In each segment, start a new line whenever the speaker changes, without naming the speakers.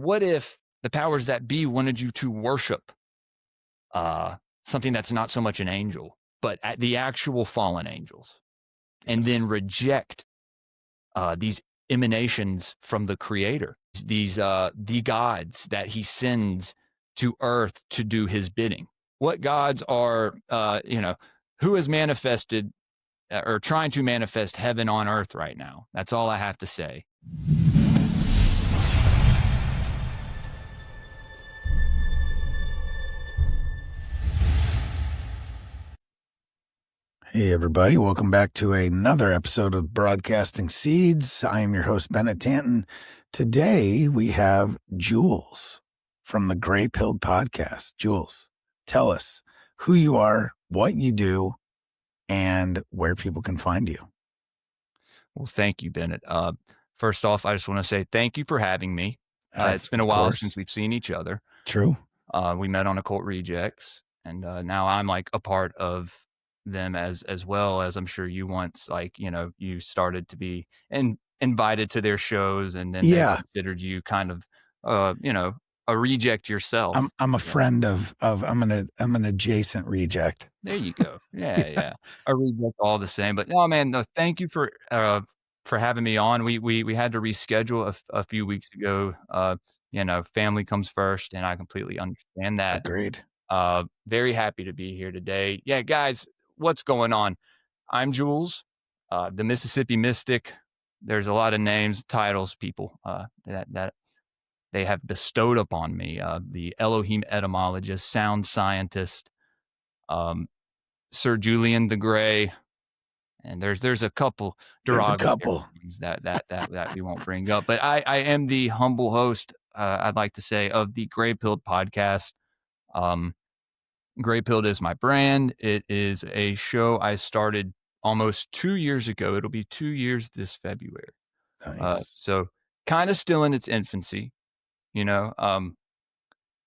what if the powers that be wanted you to worship something that's not so much an angel, but the actual fallen angels, and then reject these emanations from the creator, these the gods that he sends to earth to do his bidding? What gods are, who has manifested or trying to manifest heaven on earth right now? That's all I have to say.
Hey, everybody. Welcome back to another episode of Broadcasting Seeds. I am your host, Bennett Tanton. Today, we have Jules from the Greypilled podcast. Jules, tell us who you are, what you do, and where people can find you.
Well, thank you, Bennett. First off, I just want to say thank you for having me. It's been a while since we've seen each other.
True.
We met on Occult Rejects, and now I'm like a part of them as well, as I'm sure you once, you started to be invited to their shows, and then they considered you kind of a reject yourself.
I'm a friend of I'm an adjacent reject.
There you go. Yeah. A reject all the same. But no, man, no, thank you for having me on. We had to reschedule a few weeks ago. Family comes first, and I completely understand that.
Agreed.
Very happy to be here today. Yeah, guys, what's going on? I'm Jules, the Mississippi Mystic. There's a lot of names, titles, people that they have bestowed upon me. The Elohim etymologist, sound scientist, Sir Julian the Grey, and there's a couple derogatory things that we won't bring up. But I am the humble host, I'd like to say, of the Greypilled podcast. Greypilled is my brand. It is a show I started almost 2 years ago. It'll be 2 years this February.
Nice.
So kind of still in its infancy, but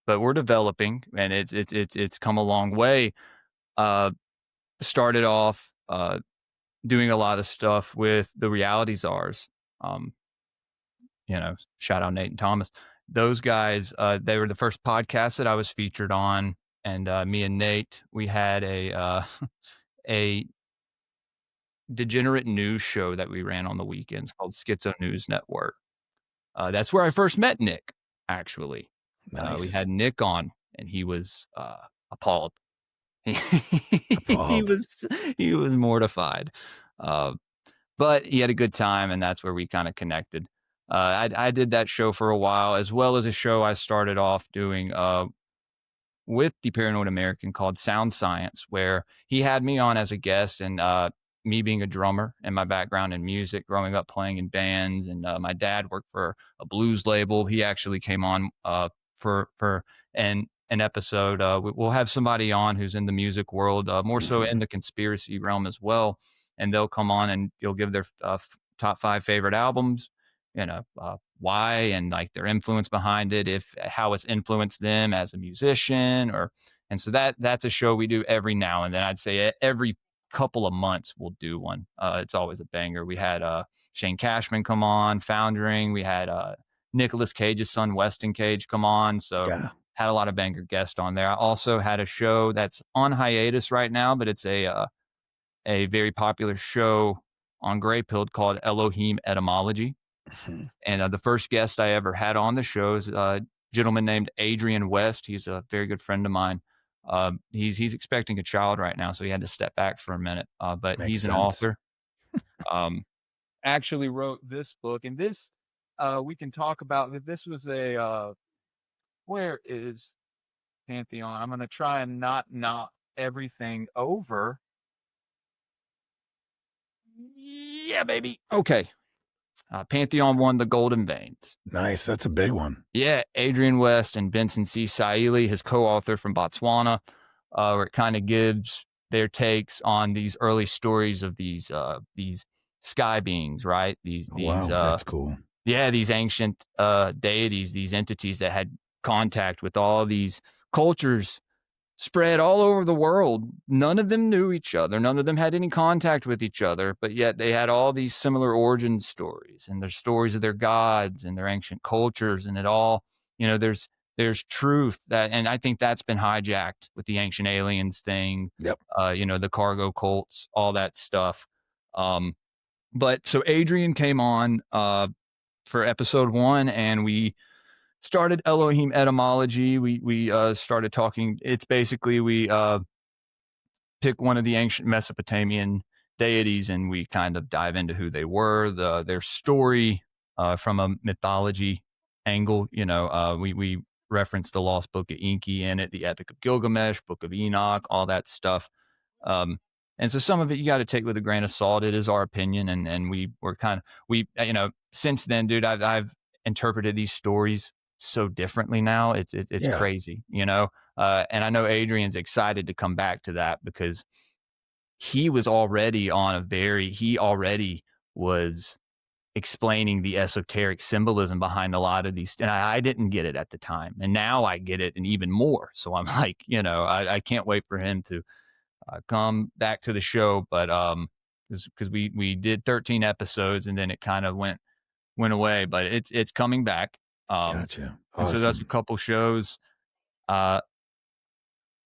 we're developing, and it's come a long way. Started off doing a lot of stuff with the reality czars. Shout out Nate and Thomas. Those guys, they were the first podcast that I was featured on. And me and Nate, we had a degenerate news show that we ran on the weekends called Schizo News Network. That's where I first met Nick, actually.
Nice.
We had Nick on, and he was appalled. He was mortified. But he had a good time, and that's where we kind of connected. I did that show for a while, as well as a show I started off doing with the Paranoid American called Sound Science, where he had me on as a guest, and me being a drummer and my background in music, growing up playing in bands, and my dad worked for a blues label. He actually came on for an episode. We'll have somebody on who's in the music world, more so in the conspiracy realm as well, and they'll come on and they'll give their top 5 favorite albums, why, and like their influence behind it, how it's influenced them as a musician, and so that's a show we do every now and then. I'd say every couple of months we'll do one. It's always a banger. We had Shane Cashman come on, Foundering. We had Nicolas Cage's son, Weston Cage, come on. So had a lot of banger guests on there. I also had a show that's on hiatus right now, but it's a very popular show on Greypilled called Elohim Etymology. Mm-hmm. And the first guest I ever had on the show is a gentleman named Adrian West. He's a very good friend of mine. He's expecting a child right now, so he had to step back for a minute. But
Makes
he's
sense.
an author. Actually wrote this book, and this we can talk about. This was where is Pantheon? I'm going to try and not knock everything over. Yeah, baby. Okay. Pantheon won the Golden Veins.
Nice. That's a big one.
Yeah. Adrian West and Benson C. Saili, his co-author from Botswana, where it kind of gives their takes on these early stories of these sky beings, right?
Wow, that's cool.
Yeah, these ancient deities, these entities that had contact with all these cultures spread all over the world. None of them knew each other. None of them had any contact with each other, but yet they had all these similar origin stories and their stories of their gods and their ancient cultures, and it all, there's truth that, and I think that's been hijacked with the ancient aliens thing,
Yep.
the cargo cults, all that stuff. But so Adrian came on for episode 1, and we started Elohim etymology. We started talking. It's basically we pick one of the ancient Mesopotamian deities, and we kind of dive into who they were, their story from a mythology angle. We referenced the Lost Book of Enki in it, the Epic of Gilgamesh, Book of Enoch, all that stuff. Um, and so some of it you got to take with a grain of salt. It is our opinion, and we were kind of since then, dude, I've interpreted these stories so differently now. It's
Yeah.
crazy, and I know Adrian's excited to come back to that because he was already he already was explaining the esoteric symbolism behind a lot of these. And I didn't get it at the time. And now I get it and even more. So I'm like, I can't wait for him to come back to the show. But because we did 13 episodes and then it kind of went away, but it's coming back.
Gotcha.
And so that's a
Awesome.
couple shows.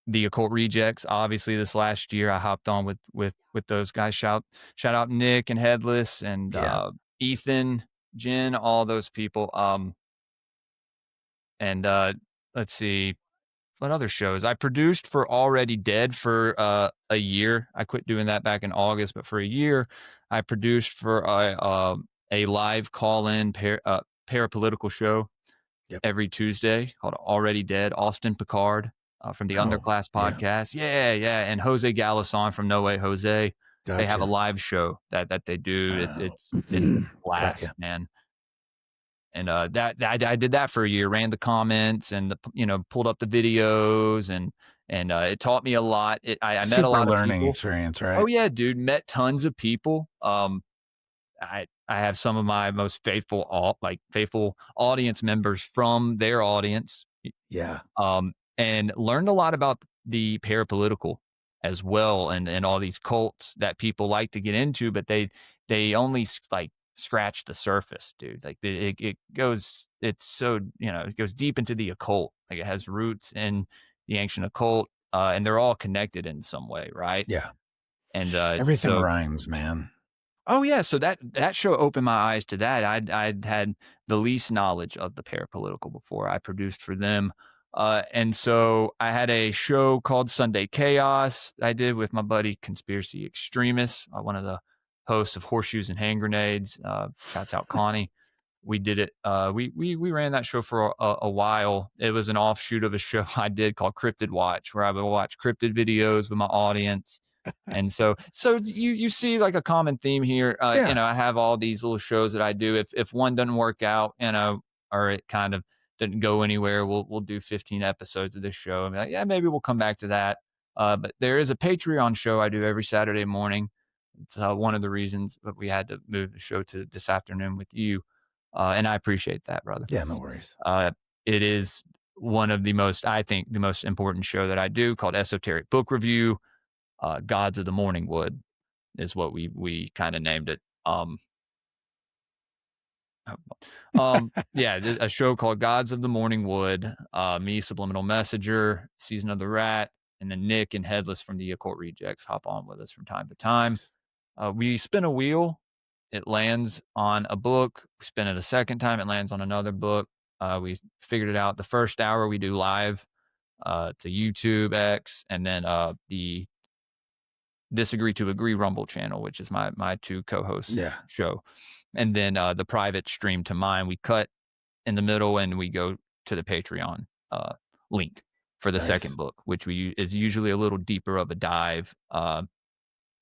The Occult Rejects, obviously, this last year I hopped on with those guys. Shout out Nick and Headless and
Yeah.
Ethan, Jen, all those people. And let's see what other shows I produced for Already Dead for a year. I quit doing that back in August, but for a year I produced for a live call-in parapolitical show
Yep.
every Tuesday called Already Dead. Austin Picard from the
Oh,
Underclass
yeah.
podcast. Yeah. And Jose Galison from No Way Jose. They have a
Gotcha.
live show that they do. It's blast,
Gotcha.
man. And that I did that for a year, ran the comments and pulled up the videos and it taught me a lot. I met a
Super
lot of
learning
people.
experience, right?
Oh yeah, dude, met tons of people. I have some of my most faithful audience members from their audience.
Yeah.
And learned a lot about the parapolitical as well, and all these cults that people like to get into, but they only like scratch the surface, dude. Like it goes, it's so it goes deep into the occult. Like it has roots in the ancient occult, and they're all connected in some way, right?
Yeah.
And
Everything
so
rhymes, man.
oh yeah, so that show opened my eyes to that. I'd had the least knowledge of the parapolitical before. I produced for them, and so I had a show called Sunday Chaos. I did with my buddy Conspiracy Extremist, one of the hosts of Horseshoes and Hand Grenades. Shouts out Connie. We did it. We ran that show for a while. It was an offshoot of a show I did called Cryptid Watch, where I would watch cryptid videos with my audience. And so you see like a common theme here.
Yeah.
I have all these little shows that I do. If one doesn't work out, or it kind of didn't go anywhere, we'll do 15 episodes of this show. And be like, yeah, maybe we'll come back to that. But there is a Patreon show I do every Saturday morning. It's one of the reasons that we had to move the show to this afternoon with you. And I appreciate that, brother.
Yeah. No worries.
It is one of the I think the most important show that I do, called Esoteric Book Review. Gods of the Morning Wood is what we kind of named it. Yeah, a show called Gods of the Morning Wood. Me, Subliminal Messenger, Season of the Rat, and then Nick and Headless from the Occult Rejects hop on with us from time to time.
Nice.
We spin a wheel. It lands on a book. We spin it a second time. It lands on another book. We figured it out. The first hour we do live to YouTube X, and then the Disagree to Agree Rumble channel, which is my two co-hosts show. And then the private stream to mine, we cut in the middle and we go to the Patreon link for the second book, which is usually a little deeper of a dive.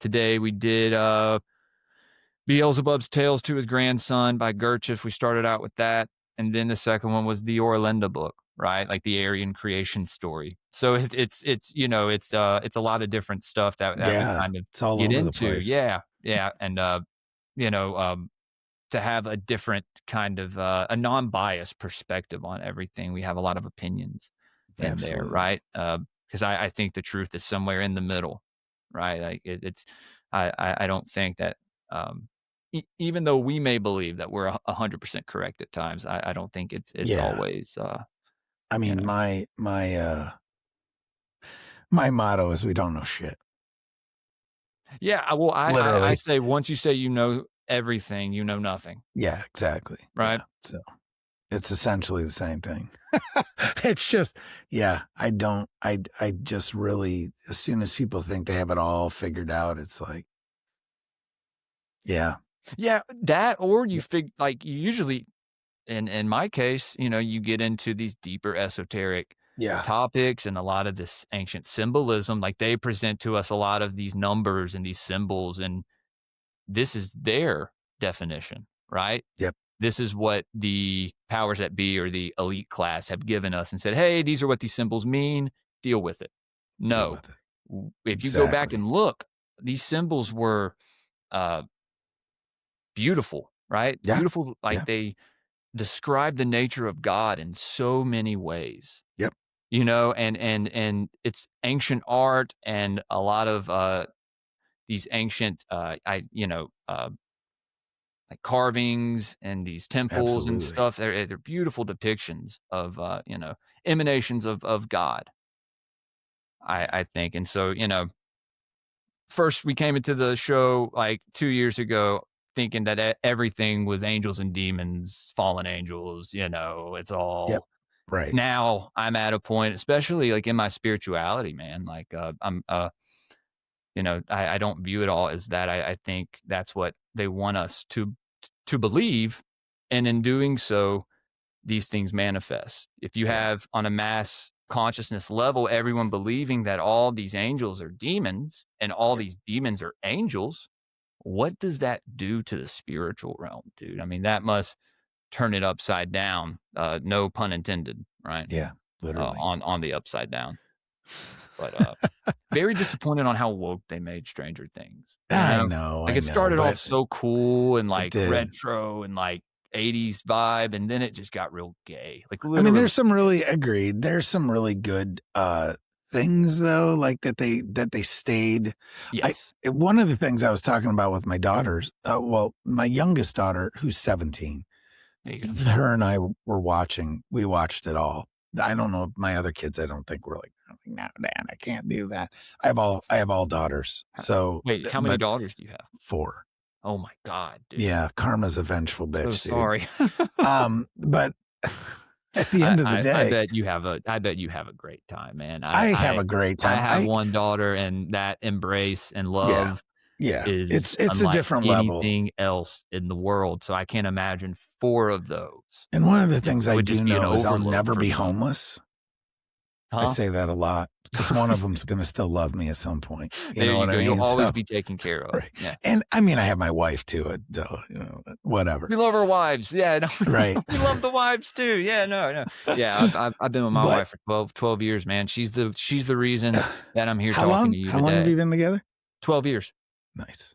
Today we did Beelzebub's Tales to His Grandson by Gurdjieff. We started out with that. And then the second one was the Orlinda book, right? Like the Aryan creation story. So it's a lot of different stuff that we kind of
it's all
get
over
into.
the place.
Yeah. And to have a different kind of a non-biased perspective on everything. We have a lot of opinions in there, right? Because I think the truth is somewhere in the middle, right? Like I don't think that even though we may believe that we're 100% correct at times, I don't think it's always
I
You
mean,
know?
my motto is we don't know shit.
Yeah, well, I
Literally.
say once you say you know everything, you know nothing,
Yeah, exactly.
right?
Yeah. So it's essentially the same thing. It's just, yeah, I just really, as soon as people think they have it all figured out, it's like, yeah,
Yeah, that or you like you usually in my case, you know, you get into these deeper esoteric
yeah,
topics and a lot of this ancient symbolism. Like they present to us a lot of these numbers and these symbols, and this is their definition, right?
yep,
This is what the powers that be or the elite class have given us and said, hey, these are what these symbols mean. Deal with it.
deal
No.
with it.
If you go back
Exactly.
and look, these symbols were uh, beautiful, right?
Yeah,
Beautiful, like
yeah,
they describe the nature of God in so many ways,
yep,
you know, and it's ancient art and a lot of these ancient like carvings and these temples and
absolutely.
stuff. They're beautiful depictions of emanations of God,
Yeah,
I think. And so, you know, first we came into the show like 2 years ago thinking that everything was angels and demons, fallen angels, you know, it's
yep,
all.
right.
Now I'm at a point, especially like in my spirituality, man. Like you know, I don't view it all as that. I think that's what they want us to believe, and in doing so, these things manifest. If you
Yeah,
have on a mass consciousness level, everyone believing that all these angels are demons and all
yep,
these demons are angels, what does that do to the spiritual realm, dude? I mean, that must turn it upside down. No pun intended, right?
yeah, literally.
On the upside down. But very disappointed on how woke they made Stranger Things. You know, like
I
it
know,
started off
but
so cool and
it
like
did.
retro and like 80s vibe, and then it just got real gay. Like
I mean,
literally
there's some
gay.
really agreed. There's some really good things though, like that they stayed. I
Yes,
one of the things I was talking about with my daughters, well, my youngest daughter, who's 17,
there you go.
her and I were watching. We watched it all. I don't know my other kids. I don't think were like, no, Dad, I can't do that. I have all daughters. So,
Wait, how many
but
daughters do you have?
4.
Oh my god, dude.
Yeah, karma's a vengeful
So
bitch, dude.
sorry.
But at the end of the
I
day,
bet you have a great time, man.
I have a great
I
time.
have one daughter, and that embrace and
Yeah,
love
yeah.
is
It's a
unlike
different level.
anything else in the world, so I can't imagine 4 of those.
And one of the
Just
things
it
I
would
do
just be an
know is I'll
overload
never
for
be
me.
homeless. I
Huh?
say that a lot because one of them's gonna still love me at some point. You
There
know
you
what I
go, you'll
mean?
always
So,
be taken care of.
right.
Yeah.
And I mean, I have my wife too, though, whatever.
We love our wives. Yeah, no,
Right.
we love the wives too. Yeah, no, no. Yeah, I've been with my
But
wife for 12 years, man. She's the reason that I'm here
how
talking to
long?
you
How long have
today.
you been together?
12 years.
Nice.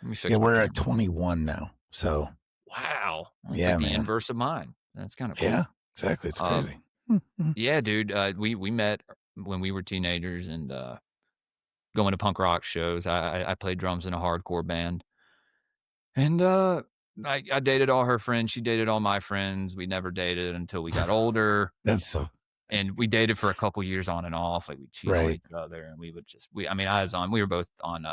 Let me
Yeah,
fix my
we're at
camera.
21 now. So,
Wow. That's like
yeah,
the
man.
inverse of mine. That's kinda
Yeah,
cool.
exactly. It's
Um,
crazy. Mhm.
yeah, dude, we met when we were teenagers and, going to punk rock shows. I played drums in a hardcore band, and, I dated all her friends, she dated all my friends. We never dated until we got older,
That's so
and we dated for a couple years on and off, like, we'd cheat on
right.
each other, and we would just I mean, we were both on,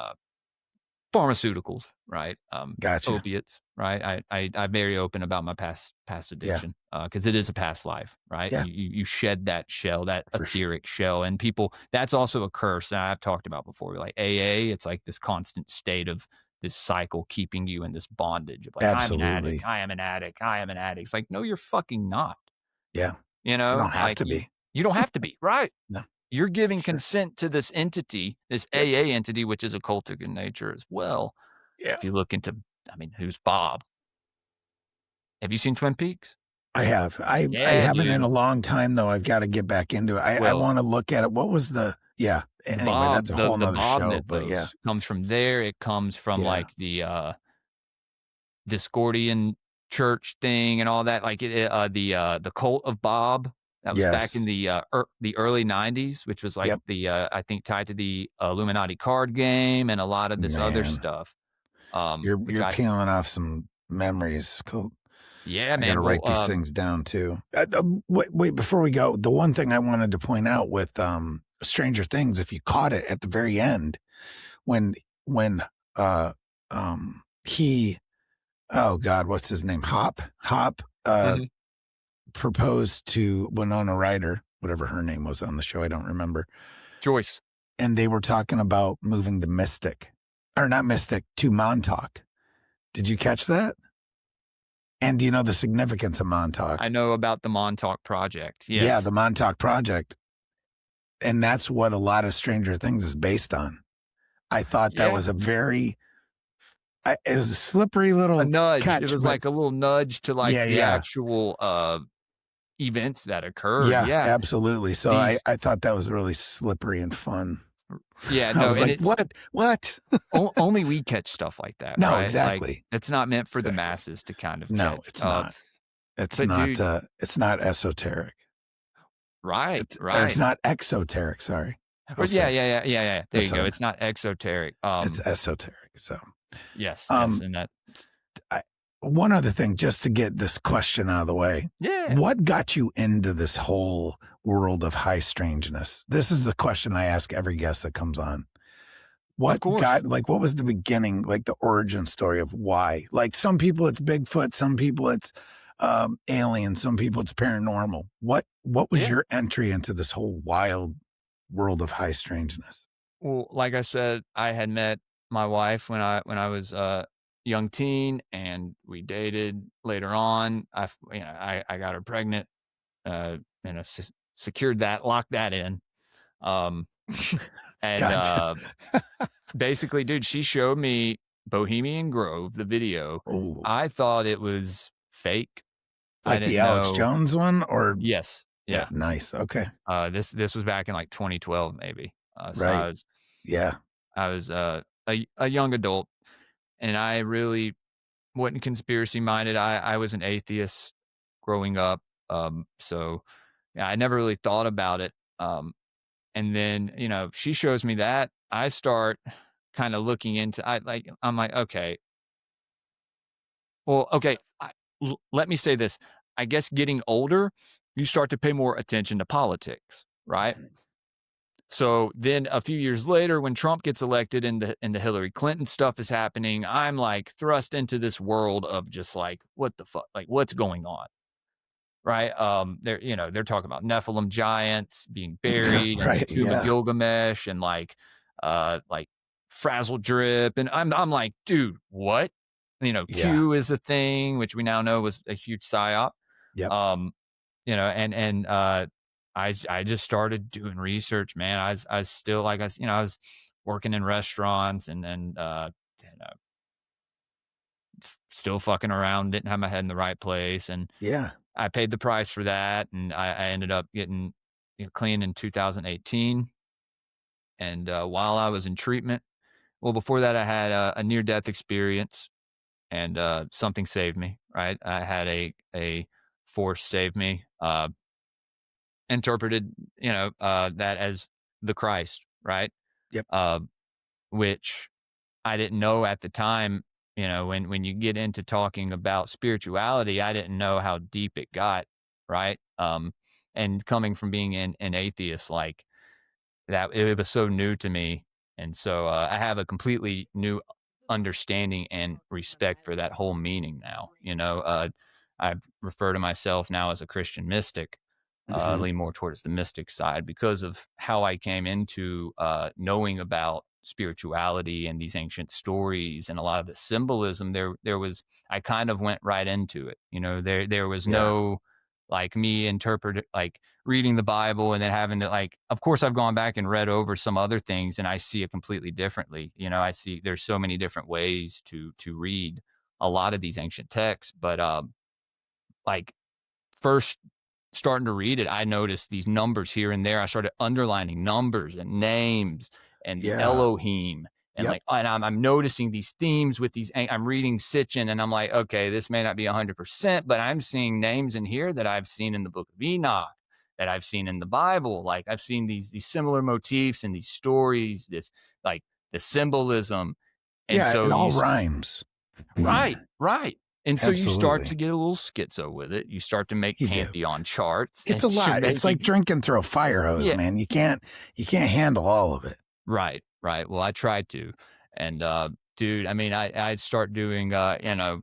pharmaceuticals, right?
Gotcha.
Opiates, right? I'm very open about my past
Yeah.
addiction, because it is a past life, right?
Yeah,
You shed that shell, that
for sure.
etheric shell, and people that's also a curse that I've talked about before. Like AA, it's like this constant state of this cycle keeping you in this bondage of like, I'm an addict,
Absolutely.
I am an addict, I am an addict. It's like, no, you're fucking not.
Yeah.
You
You
know,
don't have
like
to be.
you don't have to be, right?
No,
You're giving
sure.
consent to this entity, this
Yep.
AA entity, which is occultic in nature as well.
Yeah.
If you look into, I mean, who's Bob? Have you seen Twin Peaks?
I have. I
Yeah,
haven't in
dude.
a long time though. I've got to get back into it. I
Well,
wanna look at it. What was yeah. Anyway, that's a whole
the
'nother
Bob
show, but yeah.
mythos comes from there. It comes from
Yeah.
like the Discordian church thing and all that. Like the cult of Bob. That was back in
Yes.
the early '90s, which was like
Yep.
the I think tied to the Illuminati card game and a lot of this other
Man,
stuff.
you're
Which
you're peeling off some memories. Cool.
Yeah,
I got to
man.
write these
Well,
things down too. Wait, before we go, the one thing I wanted to point out with Stranger Things, if you caught it at the very end, when uh he, oh God, what's his name? Hop
mhm.
proposed to Winona Ryder, whatever her name was on the show, I don't remember.
Joyce.
And they were talking about moving the Mystic, or not Mystic, to Montauk. Did you catch that? And do you know the significance of Montauk?
I know about the Montauk Project.
Yeah,
Yes.
the Montauk Project. And that's what a lot of Stranger Things is based on. I thought that
Yeah.
was it was a slippery
A
little
nudge. It
catch,
was
but
like a little nudge to like
yeah,
the
yeah.
actual events that occurred.
Yeah,
Yeah.
absolutely. So
These
I thought that was really slippery and fun.
yeah,
I
no,
was
and
like,
it
what?
only we catch stuff like that,
No,
right? Like
exactly.
it's not meant for the
Exactly.
masses to kind of
No,
catch.
it's not.
But dude,
It's not esoteric.
right,
Or it's
right.
not exoteric, sorry. I'll
But yeah,
say.
yeah, yeah, yeah, yeah. There you
That's what
go.
I
It's
meant.
not exoteric.
It's esoteric. So,
Yes, yes,
um,
and that
I, one other thing, just to get this question out of the way,
yeah,
what got you into this whole world of high strangeness? This is the question I ask every guest that comes on.
of course.
What was the beginning, like the origin story of why? Like some people it's Bigfoot, some people it's alien, some people it's paranormal. What was
Yeah.
your entry into this whole wild world of high strangeness?
Well, like I said, I had met my wife when I was a young teen, and we dated later on. I got her pregnant, and secured that, locked that in. Um, and
Gotcha.
basically, dude, she showed me Bohemian Grove, the video.
Oh,
I thought it was fake. I
like the
didn't
Alex
know.
Jones one, or
Yes,
yeah,
yeah.
nice. Okay,
This was back in like 2012, maybe. So
right. Yeah,
I was a young adult, and I really wasn't conspiracy minded. I was an atheist growing up, so yeah, I never really thought about it. And then she shows me that. I start kind of looking into. I'm like, okay, well, okay. Let me say this. I guess getting older, you start to pay more attention to politics, right? So then a few years later, when Trump gets elected and the Hillary Clinton stuff is happening, I'm like thrust into this world of just like, what the fuck? Like, what's going on? Right. They're talking about Nephilim giants being buried and the
right.
tomb of
Yeah,
Gilgamesh and like frazzle drip. And I'm like, dude, what?
yeah,
Q is a thing, which we now know was a huge psyop.
yep.
Um, I just started doing research, man. I was still like I was working in restaurants and you know, still fucking around, didn't have my head in the right place, and
Yeah,
I paid the price for that, and I ended up getting clean in 2018. And while I was in treatment, well, before that, I had a near death experience, and something saved me. Right, I had a force save me. Interpreted, that as the Christ, right?
yep.
Uh, which I didn't know at the time. When you get into talking about spirituality, I didn't know how deep it got, right? And coming from being an atheist, like that, it was so new to me, and so I have a completely new understanding and respect for that whole meaning now. I refer to myself now as a Christian mystic,
Hmm.
lean more towards the mystic side because of how I came into knowing about spirituality and these ancient stories and a lot of the symbolism. There was I kind of went right into it. There was
Yeah,
no like me interpret like reading the Bible and then having to like. Of course, I've gone back and read over some other things and I see it completely differently. I see there's so many different ways to read a lot of these ancient texts, but like first starting to read it, I noticed these numbers here and there. I started underlining numbers and names and the
yeah,
Elohim. And
yep.
like, and I'm noticing these themes with these. I'm reading Sitchin, and I'm like, okay, this may not be 100%, but I'm seeing names in here that I've seen in the Book of Enoch, that I've seen in the Bible. Like I've seen these similar motifs and these stories, this like the symbolism. And
Yeah,
so
it all rhymes.
right, right. And so you start to
Absolutely.
get a little schizo with it. You start to make
You do.
pantheon charts,
It's
and
a
you're
lot. It's
making
like drinking through a fire hose,
yeah.
man. You can't handle all of it.
Right, right. Well, I tried to, and, dude, I mean, I'd start doing, and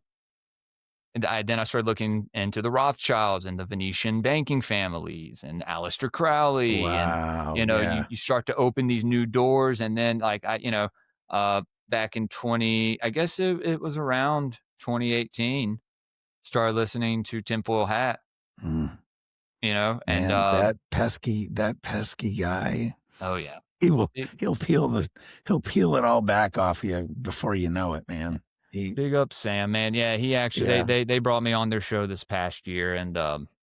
then I started looking into the Rothschilds and the Venetian banking families and Aleister Crowley, and,
Wow.
you
Yeah.
you start to open these new doors, and then, like, back in 20 I guess it was around 2018, started listening to Tinfoil Hat,
Mm.
and,
Man, that pesky guy,
oh, yeah.
he will
Big
he'll peel the he'll peel it all back off you before you know it, man. He
big up Sam, man. Yeah, he actually
Yeah.
they brought me on their show this past year, and,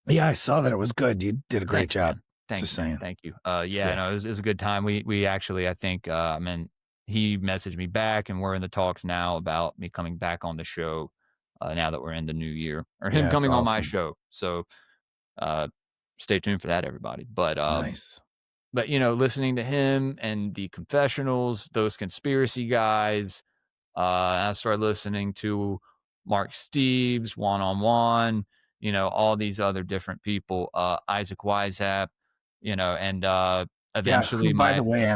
Yeah, I saw that it was good. You did a great
thanks,
job.
man. Thanks,
Just
man.
saying.
Thank you. Yeah,
Yeah.
no, it was a good time. We actually, I think, I mean, he messaged me back, and we're in the talks now about me coming back on the show, now that we're in the new year, or him
Yeah, it's
coming on my
awesome.
show. So, uh, stay tuned for that, everybody.
Nice.
But, listening to him and the confessionals, those conspiracy guys, I started listening to Mark Steves, One on One, all these other different people, Isaac Weishaupt, and
Yeah, who,
eventually
by the way,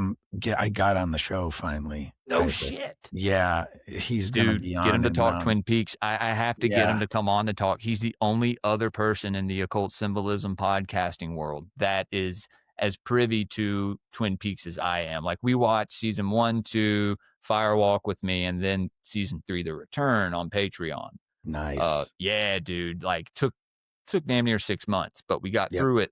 I got on the show finally,
no
Isaac.
shit.
Yeah, he's gonna
Dude,
be
get him
on
to
and,
talk Twin Peaks. I have to get him
yeah,
to come on to talk. He's the only other person in the occult symbolism podcasting world that is as privy to Twin Peaks as I am. Like, we watched season 1, 2, Firewalk with me, and then season 3, The Return, on Patreon.
nice.
Yeah, dude, like, took damn near 6 months, but we got
Yep.
through it.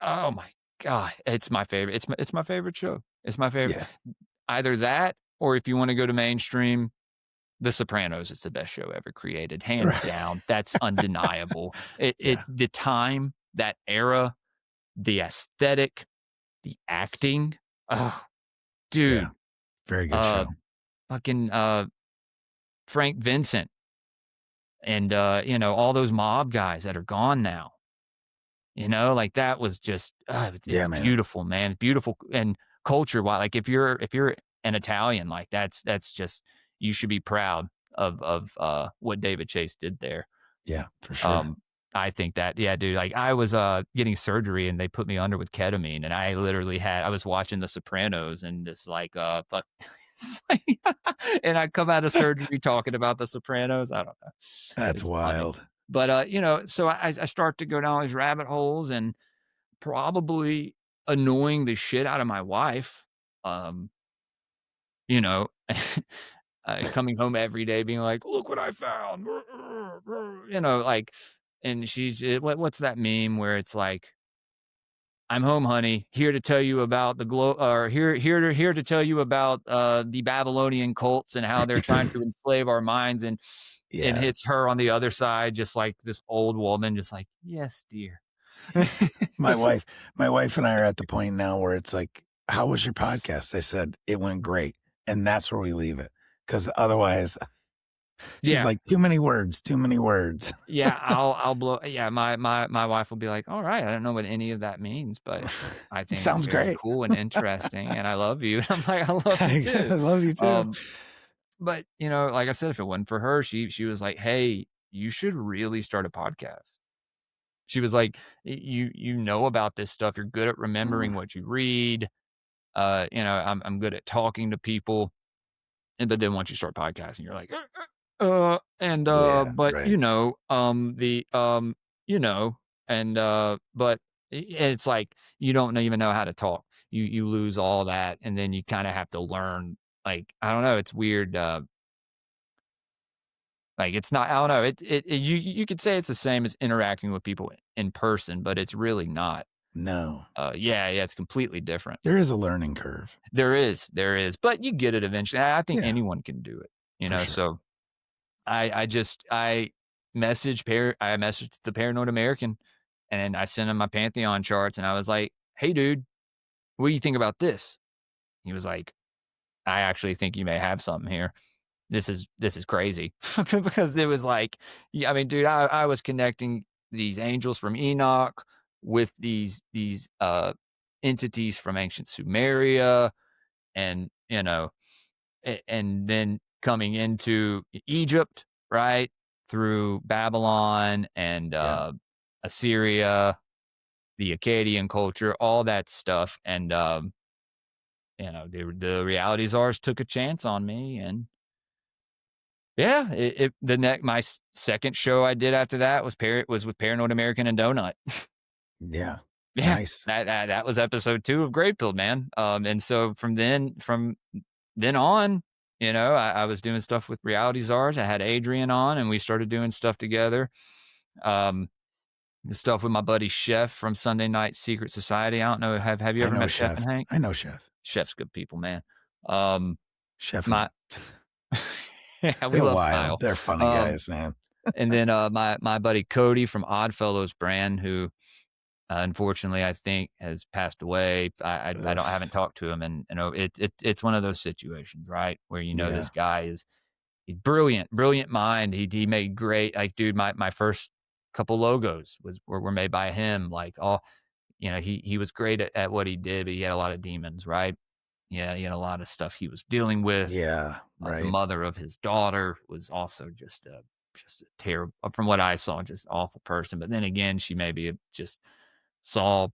Oh my god, it's my favorite. It's my favorite show. It's my favorite.
Yeah.
Either that, or if you wanna go to mainstream, The Sopranos is the best show ever created, hands
Right.
down. That's undeniable.
Yeah.
The time, that era, the aesthetic, the acting. Oh,
Yeah.
dude,
Very good
uh,
show.
fucking, Frank Vincent, and, all those mob guys that are gone now. Like, that was just,
Yeah,
it's
man.
beautiful, man. It's beautiful, and culture wise, like, if you're an Italian, like, that's just, you should be proud of what David Chase did there.
Yeah, for sure.
Um, I think that, yeah, dude, like, I was, getting surgery, and they put me under with ketamine, and I was watching The Sopranos, and this, like, fuck, it's like and I come out of surgery talking about The Sopranos. I don't know.
That's
It's funny.
wild.
But, so I start to go down these rabbit holes, and probably annoying the shit out of my wife, um, you know, coming home every day being like, "Look what I found." Like, and what's that meme where it's like, "I'm home, honey, here to tell you about or here to tell you about, the Babylonian cults and how they're trying to enslave our minds," and
Yeah.
hits her on the other side, just like this old woman, just like, "Yes, dear."
My
Just
wife my wife and I are at the point now where it's like, "How was your podcast?" I said, "It went great." And that's where we leave it. Because otherwise, she's
yeah.
like, "Too many words, too many words."
Yeah, I'll blow yeah, my wife will be like, "Alright, I don't know what any of that means, but I
It
think it's
sounds
very
great.
cool and interesting, and I love you." I'm like, "I love you
I
too."
love you too.
Um, but, like I said, if it wasn't for her, she was like, "Hey, you should really start a podcast." She was like, You know about this stuff, you're good at remembering
Mm.
what you read, I'm good at talking to people." But then once you start podcasting, you're like,
Yeah,
but
right.
you know, but it's like you don't even know how to talk. You lose all that, and then you kind of have to learn. Like, I don't know, it's weird. Like, it's not. I don't know. You could say it's the same as interacting with people in person, but it's really not.
No.
Yeah, it's completely different.
There is a learning curve.
There is, but you get it eventually. I think
Yeah,
anyone can do it.
for sure.
So I messaged the Paranoid American, and I sent him my Pantheon charts, and I was like, "Hey, dude, what do you think about this?" He was like, "I actually think you may have something here. This is crazy." Because it was like, yeah, I mean, dude, I was connecting these angels from Enoch with these entities from ancient Sumeria, and and then coming into Egypt, right? through Babylon and
Yeah.
Assyria, the Akkadian culture, all that stuff. And, the reality czars took a chance on me. And yeah, my second show I did after that was with Paranoid American and Donut.
Yeah.
Yeah,
Nice.
that was episode 2 of Greypilled, man. And so from then on, I was doing stuff with reality czars. I had Adrian on, and we started doing stuff together. Um, the stuff with my buddy Chef from Sunday Night Secret Society. I don't know, have you
I
ever
know
met Chef
Chef.
and Hank?
I know Chef.
Chef's good people, man. Um,
Chef and
my yeah, we
they're
love
wild.
Kyle.
They're funny
Um,
guys, man.
and then my buddy Cody from Oddfellows brand, who unfortunately I think has passed away. I
Ugh.
don't haven't talked to him, and it's one of those situations, right, where
Yeah.
this guy he's brilliant mind. He made great, like, dude, my first couple logos were made by him. Like, all, he was great at what he did, but he had a lot of demons, right? Yeah, he had a lot of stuff he was dealing with.
Yeah.
The
Right.
mother of his daughter was also just a terrible, from what I saw, just awful person. But then again, she maybe just saw,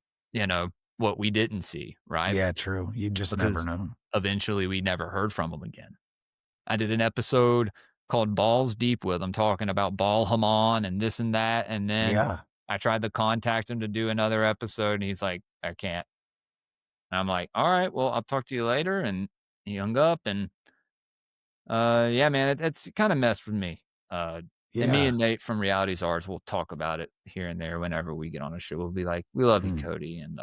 what we didn't see, right?
Yeah, true. You just never
Because
know.
eventually we never heard from him again. I did an episode called Balls Deep with him, talking about Ball Haman and this and that. And then
Yeah.
I tried to contact him to do another episode, and he's like, I can't. And I'm like, all right, well, I'll talk to you later. And he hung up. And yeah, man, it's kind of messed with me. And me
Yeah.
and Nate from Reality Czars will talk about it here and there whenever we get on a show. We'll be like, "We love you,
Mm.
Cody, and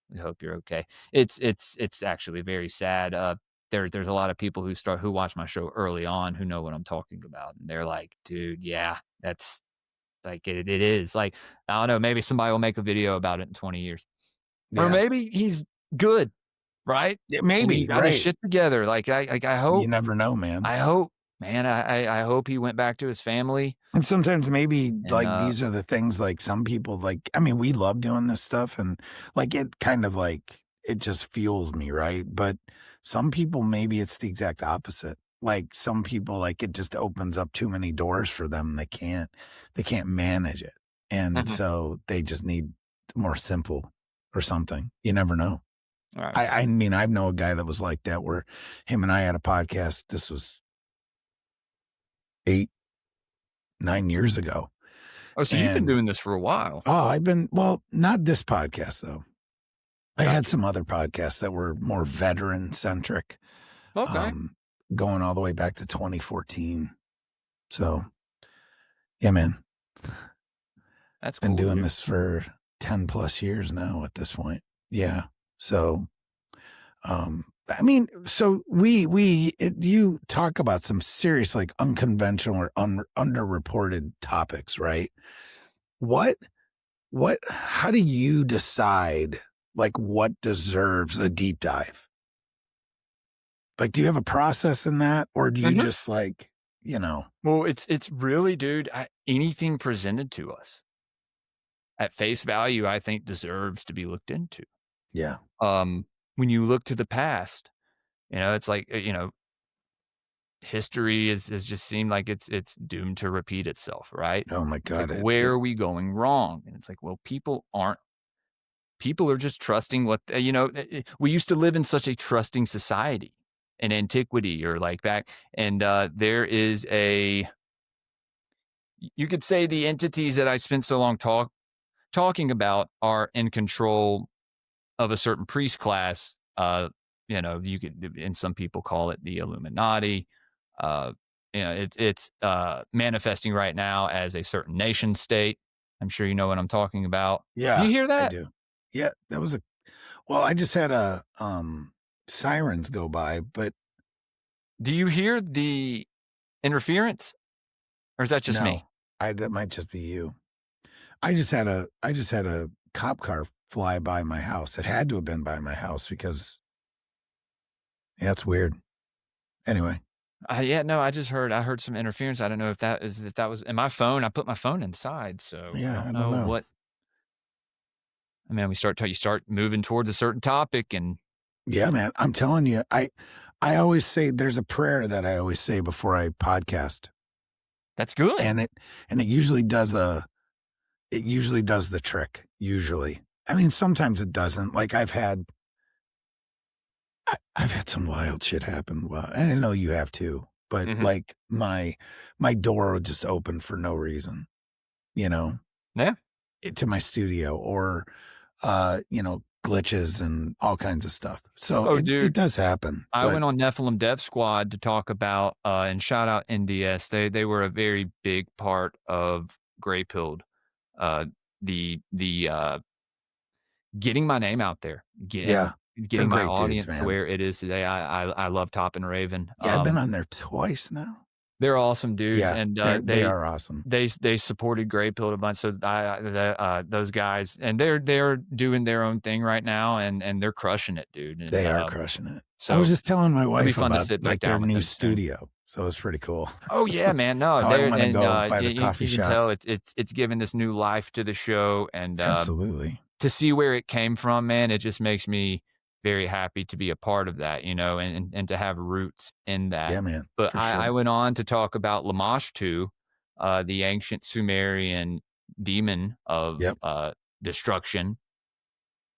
we hope you're okay." It's actually very sad. There's a lot of people who watch my show early on who know what I'm talking about, and they're like, "Dude, yeah, that's like it is." Like, I don't know, maybe somebody will make a video about it in 20 years, or
Yeah.
maybe he's good, right?
Yeah,
And he
maybe,
got his
right.
shit together. I
You
hope,
never know, man.
I hope, man, I hope he went back to his family
And sometimes maybe
and
like these are the things like some people like, I mean, we love doing this stuff and like it kind of like it just fuels me, right? But some people maybe it's the exact opposite. Like some people like it just opens up too many doors for them. They can't manage it. And
Mhm.
so they just need more simple or something. You never know.
Right.
I mean, I know a guy that was like that where him and I had a podcast. This was 8, 9 years ago.
Oh, so you've been
And
doing this for a while.
well, not this podcast though. I had
Gotcha.
some other podcasts that were more veteran centric,
Okay.
um, going all the way back to 2014. So yeah, man,
That's
been
cool,
doing
dude.
this for 10 plus years now at this point. Yeah. So, I mean, so you talk about some serious, like unconventional or underreported topics, right? What how do you decide like what deserves a deep dive? Like, do you have a process in that? Or do you
Mhm.
just like, you know,
Well, it's really, dude, anything presented to us at face value, I think deserves to be looked into.
yeah.
Um, when you look to the past, it's like, history has just seemed like it's doomed to repeat itself, right?
Oh my
It's like,
God.
where are we going wrong? And it's like, well, people are just trusting we used to live in such a trusting society in antiquity or like back. And there is you could say the entities that I spent so long talking about are in control of a certain priest class. You could, and some people call it the Illuminati. Uh, it's manifesting right now as a certain nation state. I'm sure you know what I'm talking about. Do
Yeah,
you hear
I
that?
do. Yeah, that was well, I just had sirens go by, but
Do you hear the interference, or is that just
no,
me?
that might just be you. I just had a cop car fly by my house. It had to have been by my house because yeah, it's weird. Anyway,
Yeah, no, I heard some interference. I don't know if that was in my phone. I put my phone inside, so I
yeah,
don't
I don't
know
know.
what. I mean, you start moving towards a certain topic, and
Yeah, man, I'm telling you, I always say there's a prayer that I always say before I podcast.
That's good.
and it usually does the trick, usually. I mean, sometimes it doesn't. Like I've had some wild shit happen. Well, and I know you have too, but
Mhm.
like my door would just open for no reason, you know,
Yeah.
to my studio, or glitches and all kinds of stuff. So
Oh,
it
dude,
does happen,
I
but
went on Nephilim Dev Squad to talk about, and shout out NDS. They were a very big part of Greypilled. Uh, the getting my name out there,
yeah, they're
getting my
great dudes,
audience to
man.
where it is today. I love Top and Raven.
Yeah, I've been on there twice now.
They're awesome dudes,
Yeah,
and
they are awesome.
they supported Greypilled a bunch. So those guys, and they're doing their own thing right now, and they're crushing it, dude. And
They are crushing it. I was
so
just telling my
it'll be
wife
fun to
about
sit back
like their
down with
new
them soon.
studio, so it's pretty cool.
Oh yeah, man. No,
How I
they're
want to
and
go by the
you,
coffee
you can
shop.
tell it's giving this new life to the show, and
Absolutely.
to see where it came from, man, it just makes me very happy to be a part of that, and to have roots in that.
Yeah, man,
But
for
I
sure.
went on to talk about Lamashtu, the ancient Sumerian demon of
Yep.
destruction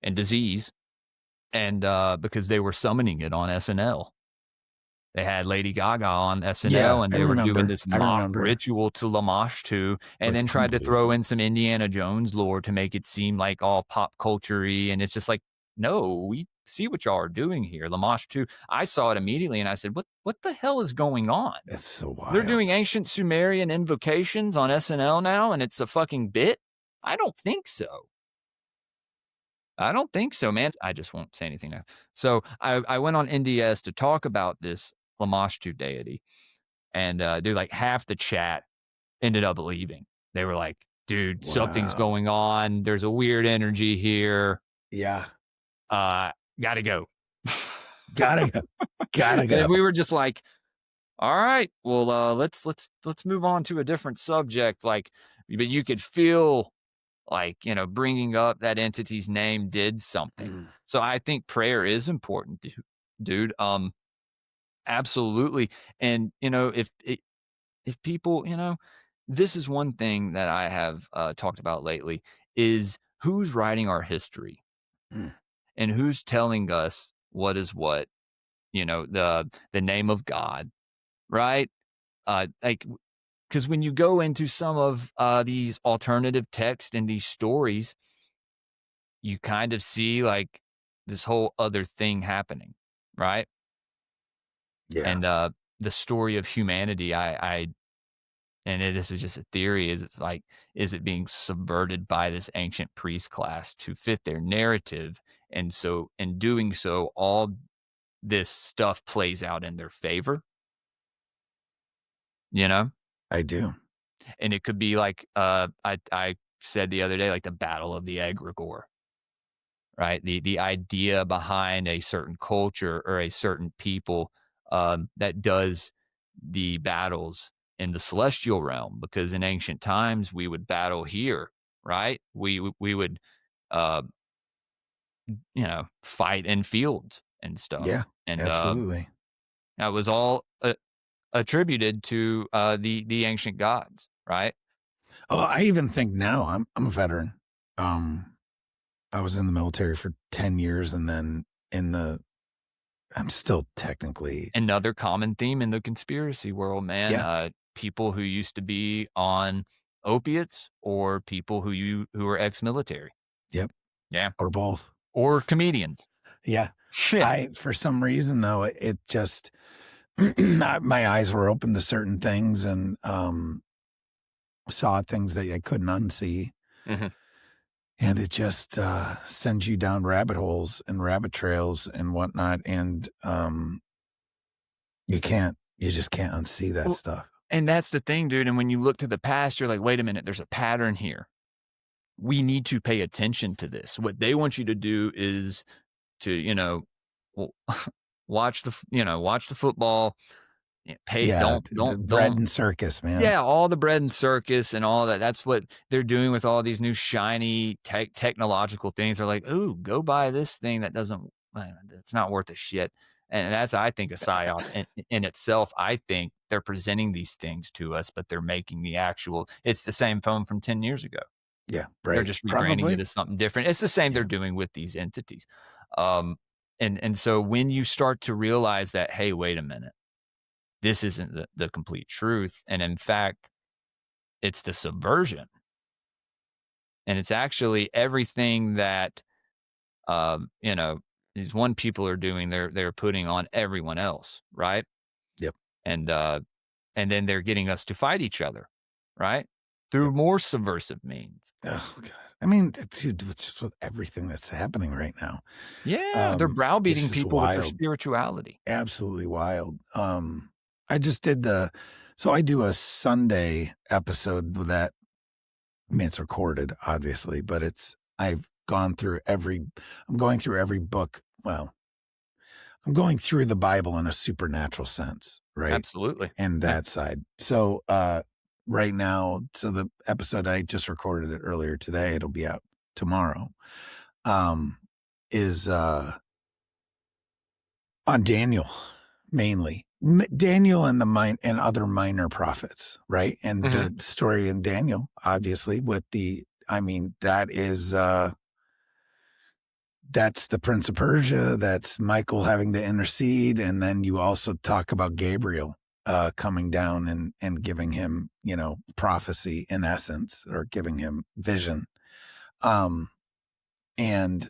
and disease, and because they were summoning it on SNL. They had Lady Gaga on
Yeah,
SNL, and
I
they were doing
remember.
this
I
mock
remember.
ritual to Lamashtu, and
Like,
then tried to throw
unbelievable.
in some Indiana Jones lore to make it seem like all pop culture-y, and it's just like, no, we see what y'all are doing here. Lamashtu, I saw it immediately, and I said, what the hell is going on?
It's so
They're doing
wild.
ancient Sumerian invocations on SNL now, and it's a fucking bit? I don't think so. I don't think so, man. I just won't say anything now. So I went on NDS to talk about this Lamashtu deity, and dude, like half the chat ended up leaving. They were like, "Dude, something's
Wow.
going on. There's a weird energy here.
Yeah.
Uh, gotta go."
Gotta go. Gotta go.
And we were just like, "All right, well, let's move on to a different subject." Like, but you could feel like bringing up that entity's name did something.
Mm.
So I think prayer is important, dude. Absolutely. And if people, this is one thing that I have talked about lately is who's writing our history
Mm.
and who's telling us what is what, the name of God, right? Like, because when you go into some of these alternative text and these stories, you kind of see like this whole other thing happening, right?
Yeah,
And the story of humanity, this is just a theory, it's like, is it being subverted by this ancient priest class to fit their narrative? And so in doing so, all this stuff plays out in their favor, you know?
I do.
And it could be like I said the other day, like the battle of the egregore, right? The idea behind a certain culture or a certain people that does the battles in the celestial realm, because in ancient times we would battle here, right? We would uh, fight in fields and stuff,
Yeah,
and
absolutely.
that was all attributed to the ancient gods, right?
Oh, I even think now I'm a veteran. Um, I was in the military for 10 years, and then I'm still technically,
Another common theme in the conspiracy world, man.
yeah,
People who used to be on opiates, or people who are ex-military.
yep,
Yeah,
or both.
or comedians.
Yeah.
Yeah.
For some reason though, it just, my eyes were open to certain things, and saw things that I couldn't unsee.
Mhm.
And it just sends you down rabbit holes and rabbit trails and whatnot. And you just can't unsee that
Well,
stuff.
and that's the thing, dude. And when you look to the past, you're like, wait a minute, there's a pattern here. We need to pay attention to this. What they want you to do is to, w- watch the football. Pay
Yeah. The bread
don't
and circus, man.
Yeah, all the bread and circus and all that. That's what they're doing with all these new shiny technological things. They're like, "Ooh, go buy this thing that doesn't, it's not worth a shit." And that's, I think, a psyop in itself. I think they're presenting these things to us, but they're making it's the same phone from 10 years ago.
Yeah,
They're
right.
just rebranding it
Probably.
as something different. It's the same they're
Yeah.
doing with these entities. Um, and so when you start to realize that, hey, wait a minute, this isn't the complete truth. And in fact, it's the subversion. And it's actually everything that you know, these one people are doing, they're putting on everyone else, right?
Yep.
And then they're getting us to fight each other, right? Through
Yep.
more subversive means.
Oh God. I mean, dude, it's just with everything that's happening right now.
Yeah, they're
It's
browbeating
just
people with their
wild.
spirituality.
Absolutely wild. I just did so I do a Sunday episode that, I mean, it's recorded, obviously, but I'm going through every book. Well, I'm going through the Bible in a supernatural sense, right?
Absolutely.
And
Yeah.
that side. So, right now, so the episode I just recorded it earlier today, it'll be out tomorrow, um, is, on Daniel mainly. Daniel and and other minor prophets, right? And
Mhm.
the story in Daniel, obviously, I mean, that's the Prince of Persia. That's Michael having to intercede. And then you also talk about Gabriel coming down and giving him, prophecy in essence, or giving him vision. Um, and,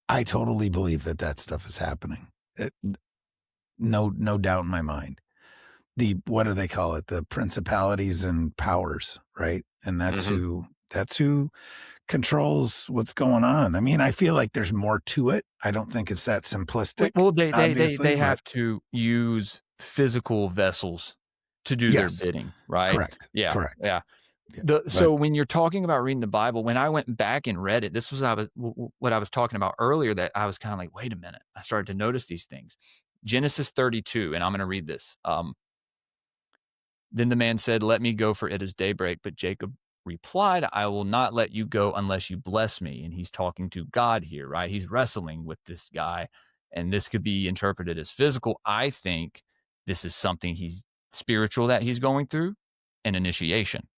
I totally believe that stuff is happening. No doubt in my mind. What do they call it? The principalities and powers, right? And
Mhm.
that's who controls what's going on. I mean, I feel like there's more to it. I don't think it's that simplistic,
Well, they
obviously,
they
but
have to use physical vessels to do their
yes,
bidding, right?
correct,
Yeah,
correct.
yeah.
Yeah, but
So when you're talking about reading the Bible, when I went back and read it, this was what I was talking about earlier, that I was kinda like, "Wait a minute." I started to notice these things. Genesis 32, and I'm gonna read this. Then the man said, "Let me go, for it is daybreak." But Jacob replied, "I will not let you go unless you bless me." And he's talking to God here, right? He's wrestling with this guy. And this could be interpreted as physical. I think this is something he's spiritual that he's going through, an initiation,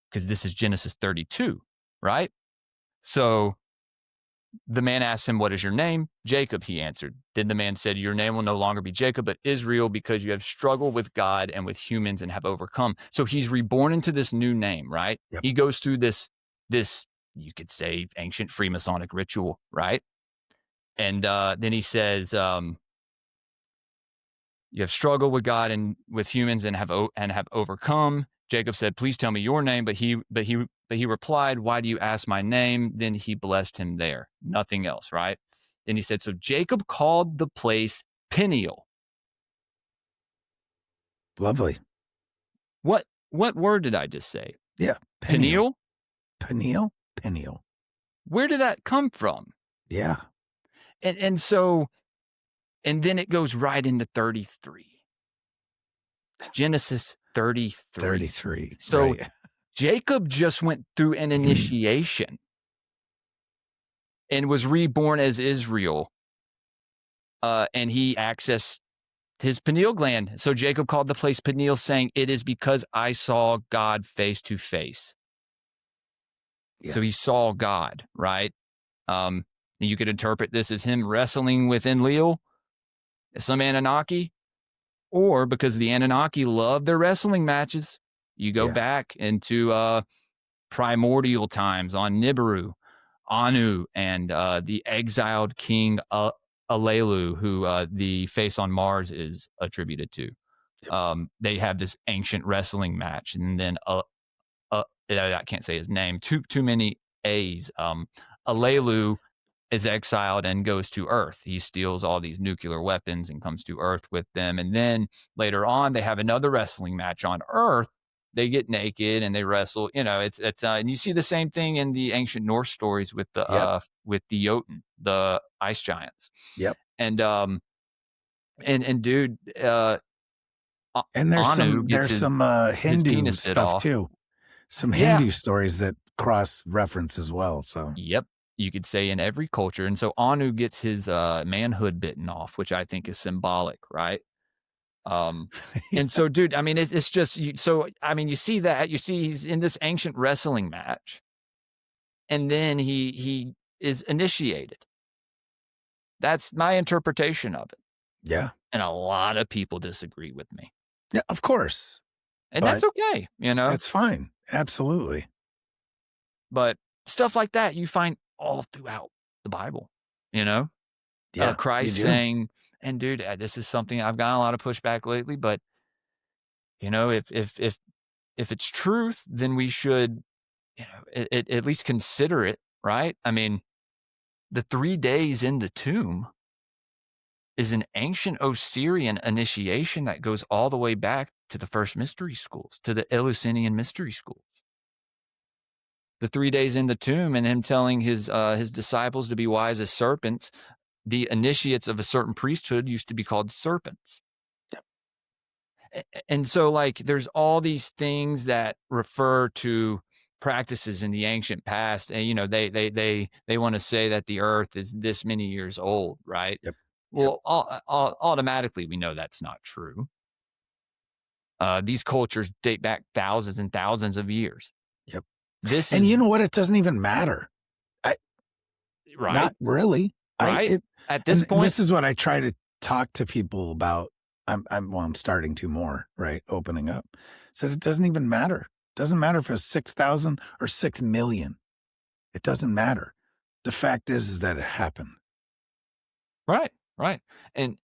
because this is Genesis 32, right? So the man asked him, "What is your name?" "Jacob," he answered. Then the man said, "Your name will no longer be Jacob, but Israel, because you have struggled with God and with humans and have overcome." So he's reborn into this new name, right?
yep,
He goes through this, you could say, ancient Freemasonic ritual, right? And then he says, "You have struggled with God and with humans and have overcome." Jacob said, "Please tell me your name." But he replied, "Why do you ask my name?" Then he blessed him there. Nothing else, right? Then he said, "So Jacob called the place Peniel."
lovely.
What word did I just say?
Yeah, Peniel,
Peniel?
Peniel, Peniel.
Where did that come from?
Yeah,
And then it goes right into 33. Genesis 33.
33,
So
right?
Jacob just went through an initiation and was reborn as Israel, and he accessed his pineal gland. So Jacob called the place Peniel, saying, "It is because I saw God face to face."
Yeah,
So he saw God, right? You could interpret this as him wrestling with Enlil, some Anunnaki, or because the Anunnaki love their wrestling matches. You go
yeah,
back into primordial times on Nibiru, Anu, and the exiled king Alelu, who the face on Mars is attributed to.
yep,
They have this ancient wrestling match, and then I can't say his name. Too many A's. Alelu is exiled and goes to Earth. He steals all these nuclear weapons and comes to Earth with them. And then later on, they have another wrestling match on Earth. They get naked and they wrestle. And you see the same thing in the ancient Norse stories
yep,
with the Jotun, the ice giants.
yep.
And and dude,
And
Anu gets
there's some
his
Hindu
penis bit
stuff
off.
too. Some
Yeah.
Hindu stories that cross reference as well. So
Yep. you could say in every culture. And so Anu gets his manhood bitten off, which I think is symbolic, right? Um, and so, dude, I mean, it's just so I mean, you see that he's in this ancient wrestling match, and then he is initiated. That's my interpretation of it,
Yeah.
and a lot of people disagree with me,
Yeah, of course.
and that's
But
okay, you know.
that's fine. Absolutely.
But stuff like that you find all throughout the Bible, you know.
Yeah, you
Christ
do.
saying, and dude, this is something I've gotten a lot of pushback lately, but you know, if it's truth, then we should, you know, at least consider it, right? I mean, the 3 days in the tomb is an ancient Osirian initiation that goes all the way back to the first mystery schools, to the Eleusinian mystery schools. The 3 days in the tomb and him telling his disciples to be wise as serpents, the initiates of a certain priesthood used to be called serpents. And so, like, there's all these things that refer to practices in the ancient past, and you know, they want to say that the Earth is this many years old, right?
Yep. Yep.
Well, automatically we know that's not true. These cultures date back thousands and thousands of years.
Yep.
This
And
is
you know what? It doesn't even matter.
right,
Not really.
right. At this
And
point,
this is what I try to talk to people about. I'm starting to more, right? Opening up. Said it doesn't even matter. It doesn't matter if it's 6,000 or 6 million. It doesn't matter. The fact is that it happened.
right, right. And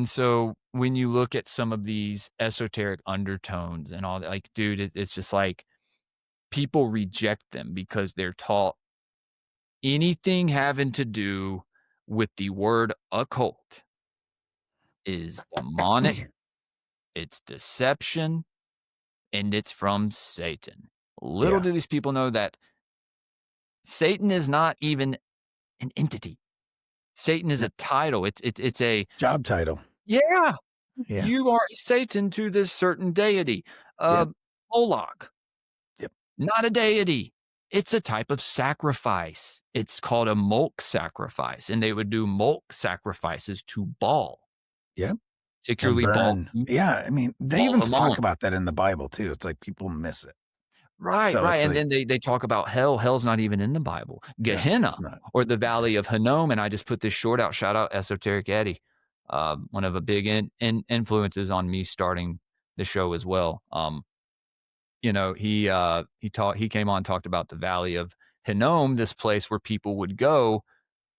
so when you look at some of these esoteric undertones and all that, like, dude, it's just like people reject them because they're taught anything having to do with the word occult is demonic, it's deception, and it's from Satan. Little
Yeah.
do these people know that Satan is not even an entity. Satan is a title. It's a
Job title.
yeah.
Yeah.
You are a Satan to this certain deity.
Yep.
Moloch,
Yep.
not a deity. It's a type of sacrifice. It's called a Molk sacrifice, and they would do Molk sacrifices to Baal,
Yep. And
particularly Baal.
burn. Yeah. I mean, they
Baal
even talk
Hamon.
about that in the Bible too. It's like people miss it.
Right,
So
right,
it's
and
like,
then they talk about hell. Hell's not even in the Bible.
yeah,
Gehenna
it's not.
or the Valley of Hinnom, and I just put this short out. Shout out Esoteric Eddie, one of the big influences on me starting the show as well. You know, he came on and talked about the Valley of Hinnom, this place where people would go,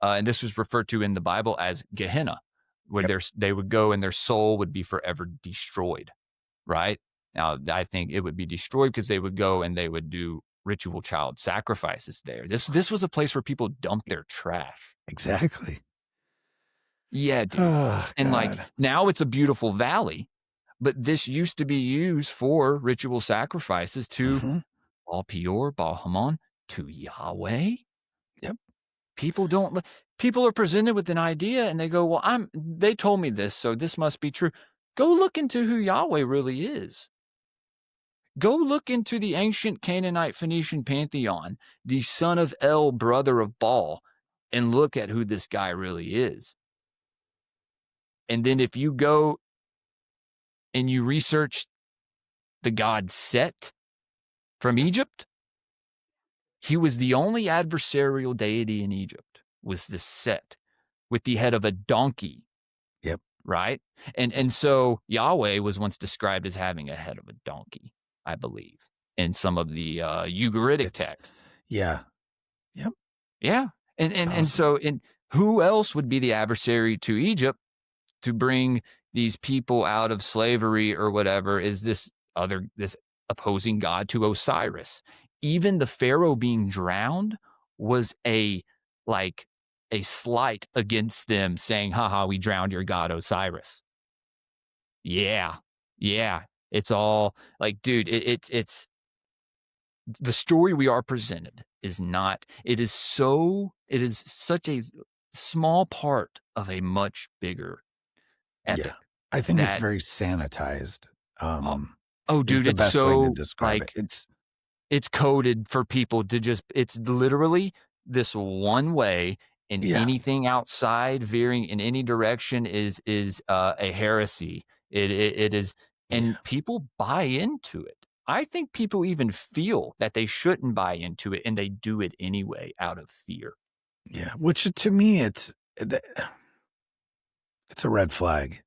and this was referred to in the Bible as Gehenna, where
Yep.
they would go and their soul would be forever destroyed. Right now, I think it would be destroyed because they would go and they would do ritual child sacrifices there. This was a place where people dumped their trash.
Exactly.
Yeah, dude.
Oh,
And like
God.
now it's a beautiful valley, but this used to be used for ritual sacrifices to
Mhm.
Baal Peor, Baal Hamon, to Yahweh.
Yep.
People don't. People are presented with an idea and they go, "Well, They told me this, so this must be true." Go look into who Yahweh really is. Go look into the ancient Canaanite Phoenician pantheon, the son of El, brother of Baal, and look at who this guy really is. And then if you go and you research the god Set from Egypt, he was the only adversarial deity in Egypt, was this Set with the head of a donkey.
Yep.
Right? And so Yahweh was once described as having a head of a donkey, I believe, in some of the Ugaritic
It's,
texts.
yeah. Yep.
Yeah. And so who else would be the adversary to Egypt to bring these people out of slavery or whatever is this opposing god to Osiris. Even the Pharaoh being drowned was a slight against them saying, haha, we drowned your god Osiris. Yeah. Yeah. It's all like, dude, it's the story we are presented is not, it is such a small part of a much bigger epic.
Yeah. I think it's
that,
very sanitized.
oh,
Is
dude,
the
it's
best way to
so
describe it.
it's coded for people to just, it's literally this one way, and
Yeah.
anything outside veering in any direction is a heresy. It is,
Yeah.
and people buy into it. I think people even feel that they shouldn't buy into it, and they do it anyway out of fear.
Yeah. Which to me, it's a red flag.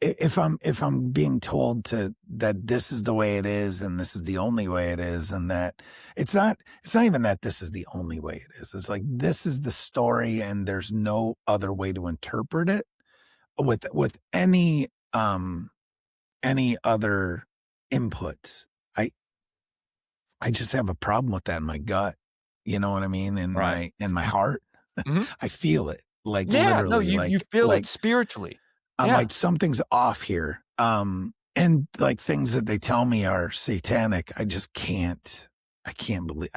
If I'm being told that this is the way it is and this is the only way it is, and that it's not even that this is the only way it is. It's like, this is the story and there's no other way to interpret it with any other inputs. I just have a problem with that in my gut. You know what I mean?
Right.
In my heart.
Mhm.
I feel it, like,
Yeah, no,
literally,
you feel it spiritually.
I'm
Yeah.
like, something's off here. And like, things that they tell me are satanic. I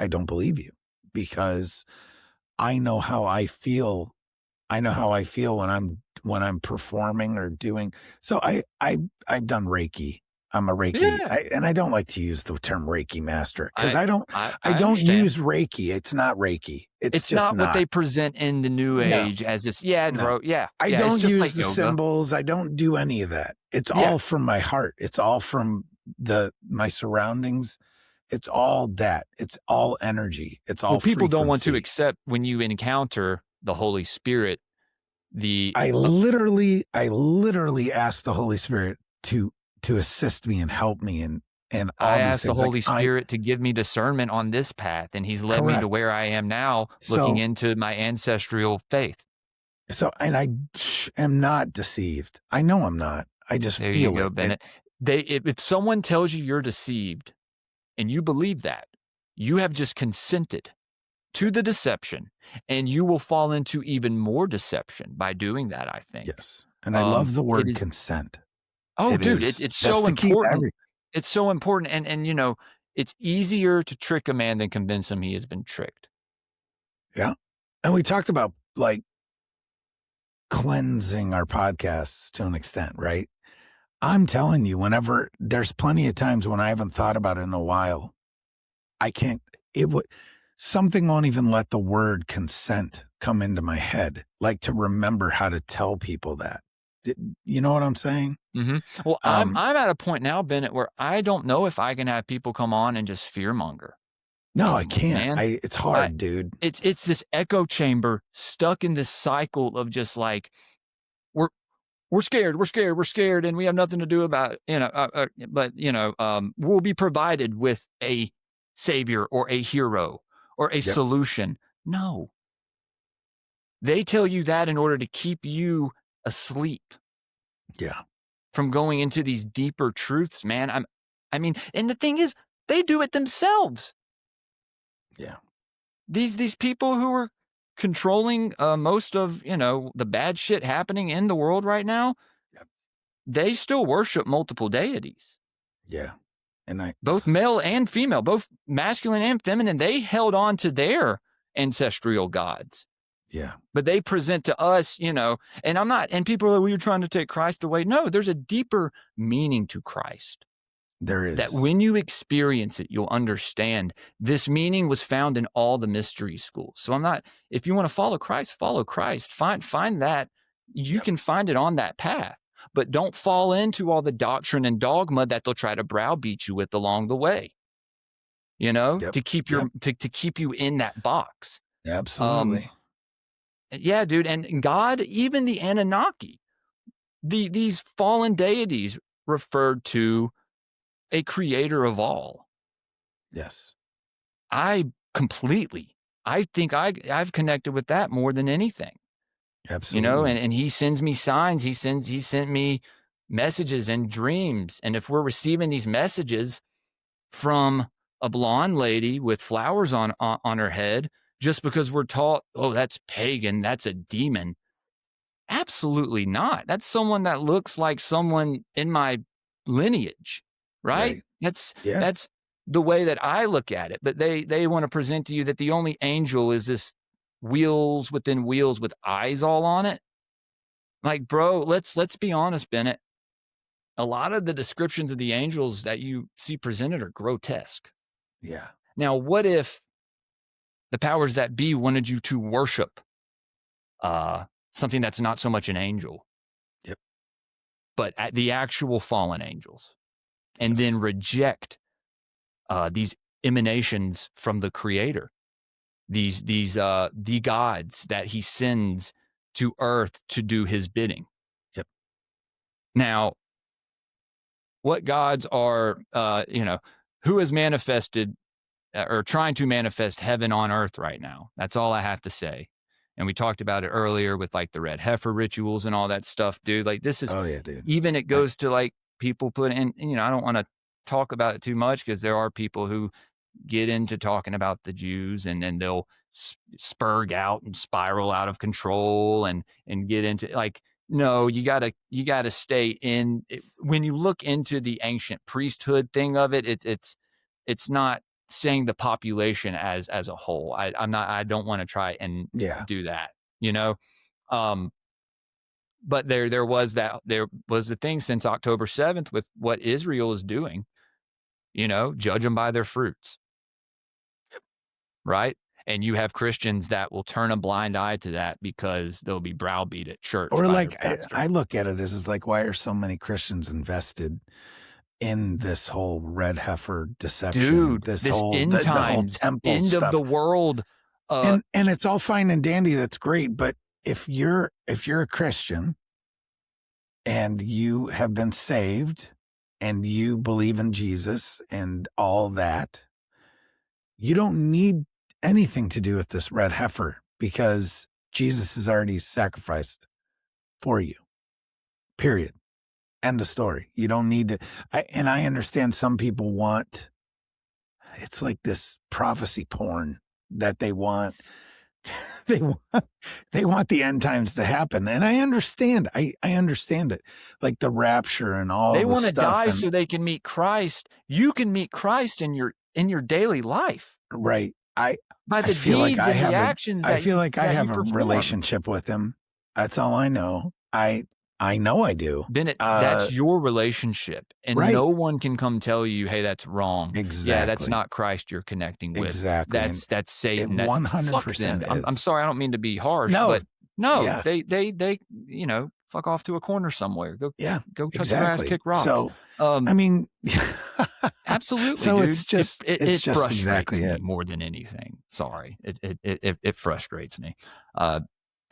don't believe you, because I know how I feel. I know how I feel when I'm performing or doing. So I've done Reiki. I'm a Reiki,
Yeah.
and I don't like to use the term Reiki master, because I
I
don't
understand.
use Reiki. It's not Reiki. It's
It's
just
not what
not.
they present in the new
No.
age as this. Yeah,
No.
bro. Yeah.
I
Yeah, it's
don't
just
use
like
the
yoga.
symbols. I don't do any of that. It's
Yeah.
all from my heart. It's all from my surroundings. It's all that. It's all energy. It's all
Well, people don't want to
frequency.
accept when you encounter the Holy Spirit, the
I literally asked the Holy Spirit to assist me and help me and
I
all these
asked the
things. Like,
Holy Spirit to give me discernment on this path, and he's led me to
correct.
where I am now, looking
So
into my ancestral faith.
and I am not deceived. I know I'm not. I just
There you
feel
go,
it.
Bennett. If someone tells you you're deceived and you believe that, you have just consented to the deception, and you will fall into even more deception by doing that, I think.
Yes. And I love the
It
word
is
consent.
Oh,
It
dude,
is.
it's
That's
so
the key to
important.
everything.
It's so important, and, it's easier to trick a man than convince him he has been tricked.
Yeah. And we talked about, like, cleansing our podcasts to an extent, right? I'm telling you, whenever there's plenty of times when I haven't thought about it in a while, I can't, something won't even let the word consent come into my head, like, to remember how to tell people that. You know what I'm saying?
Mhm. Well, I'm
Um,
I'm at a point now, Bennett, where I don't know if I can have people come on and just fearmonger
no, I
anymore,
can't.
man.
It's
I
hard, dude.
it's this echo chamber stuck in this cycle of just like, we're we're scared, and we have nothing to do about it, but, we'll be provided with a savior or a hero or a
Yep.
solution. No. They tell you that in order to keep you asleep
Yeah.
from going into these deeper truths, man. And the thing is, they do it themselves.
Yeah.
These people who are controlling most of, the bad shit happening in the world right now,
Yep.
they still worship multiple deities,
Yeah. And
both male and female, both masculine and feminine. They held on to their ancestral gods.
yeah,
But they present to us, and I'm not, and people are like, well, you're trying to take Christ away. No, there's a deeper meaning to Christ
there
that
is.
when you experience it, you'll understand this meaning was found in all the mystery schools. So if you want to follow Christ, find that. You
Yep.
can find it on that path, but don't fall into all the doctrine and dogma that they'll try to browbeat you with along the way,
Yep.
to keep
Yep.
to keep you in that box.
Absolutely.
Yeah, dude. And God, even the Anunnaki, these fallen deities referred to a creator of all.
Yes.
I completely, I think I've connected with that more than anything,
Absolutely.
and he sends me signs. He sent me messages and dreams. And if we're receiving these messages from a blonde lady with flowers on her head, just because we're taught, oh, that's pagan, that's a demon. Absolutely not. That's someone that looks like someone in my lineage, right?
Right.
That's
Yeah.
that's the way that I look at it. But they want to present to you that the only angel is this wheels within wheels with eyes all on it. Like, bro, let's be honest, Bennett. A lot of the descriptions of the angels that you see presented are grotesque.
Yeah.
Now, what if the powers that be wanted you to worship something that's not so much an angel,
Yep.
but at the actual fallen angels, and then
Yes.
reject these emanations from the creator, these the gods that he sends to earth to do his bidding.
Yep.
Now, what gods are, who has manifested or trying to manifest heaven on earth right now? That's all I have to say. And we talked about it earlier with like the red heifer rituals and all that stuff, dude. Like this is
Oh yeah, dude.
even it
I,
goes to like people put in, I don't want to talk about it too much because there are people who get into talking about the Jews and then they'll spurg out and spiral out of control and get into like, no, you gotta stay in it. When you look into the ancient priesthood thing of it, it's not saying the population as a whole. I don't want to try and
yeah.
do that, you know. Um, but there was the thing since October 7th with what Israel is doing, judge them by their fruits, right? And you have Christians that will turn a blind eye to that because they'll be browbeat at church
Or
by their
like
pastor.
I look at it as like, why are so many Christians invested in this whole red heifer deception?
Dude,
This
this
whole
end
the whole
times,
temple
end
stuff.
of the world.
And it's all fine and dandy. That's great. But if you're a Christian and you have been saved and you believe in Jesus and all that, you don't need anything to do with this red heifer because Jesus has already sacrificed for you. Period. End of story. You don't need to. I understand some people want, it's like this prophecy porn that they want. They want the end times to happen. And I understand. I understand it. Like the rapture and all
They
the
want to
stuff.
die
And,
so they can meet Christ. You can meet Christ in your daily life
right.
by
I
the
feel like
deeds
I
and
have
the actions
I
that
feel
you
like I have a
perform.
relationship with him. That's all I know. I know I do.
Bennett, that's your relationship, and
Right.
no one can come tell you, "Hey, that's wrong." Yeah, that's
Exactly.
not Christ you're connecting with.
Exactly. And
That's Satan.
it
That fuck
100%
them. I'm
is.
sorry, I don't mean to be harsh,
No.
but no,
Yeah.
they fuck off to a corner somewhere.
Yeah.
Go touch grass,
Exactly.
kick rocks.
So, I mean,
Absolutely,
so
dude.
it's just
It
just
frustrates
exactly
me
it.
more than anything. Sorry, it frustrates me.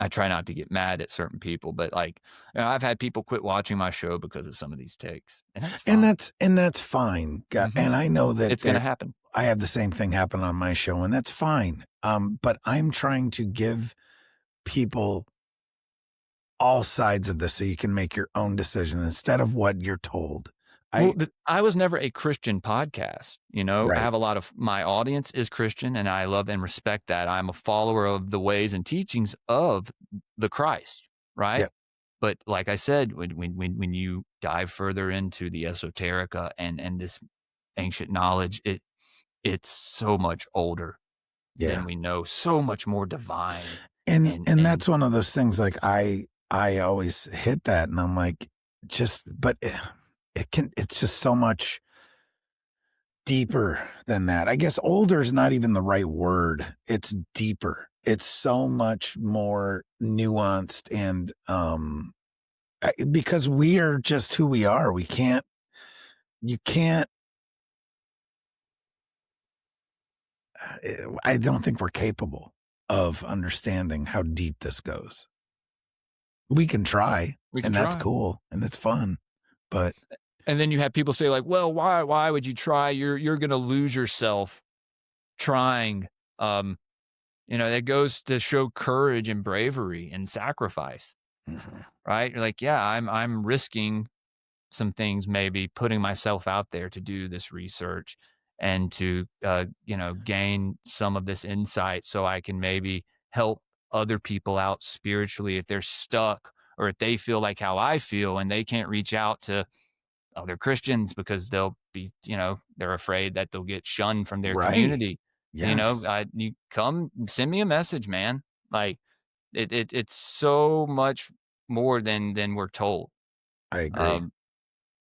I try not to get mad at certain people, but like, I've had people quit watching my show because of some of these takes, and that's fine.
And that's fine.
Mhm.
And I know that
It's going to happen.
I have the same thing happen on my show, and that's fine. But I'm trying to give people all sides of this so you can make your own decision instead of what you're told.
I was never a Christian podcast. I
Right.
have a lot of my audience is Christian, and I love and respect that. I'm a follower of the ways and teachings of the Christ, right?
Yep.
But like I said, when you dive further into the esoterica and this ancient knowledge, it's so much older
Yeah.
than we know, so much more divine.
And that's one of those things, like I always hit that, and I'm like, but it's just so much deeper than that. I guess older is not even the right word. It's deeper. It's so much more nuanced and because we are just who we are. You can't, I don't think we're capable of understanding how deep this goes. We can try, and that's cool and it's fun, but.
And then you have people say like, well, why would you try? You're going to lose yourself trying. That goes to show courage and bravery and sacrifice, right? You're like, yeah, I'm risking some things, maybe putting myself out there to do this research and to, gain some of this insight so I can maybe help other people out spiritually if they're stuck or if they feel like how I feel and they can't reach out to other Christians because they'll be, they're afraid that they'll get shunned from their community.
Yes.
You come send me a message, man. Like it's so much more than we're told.
I agree.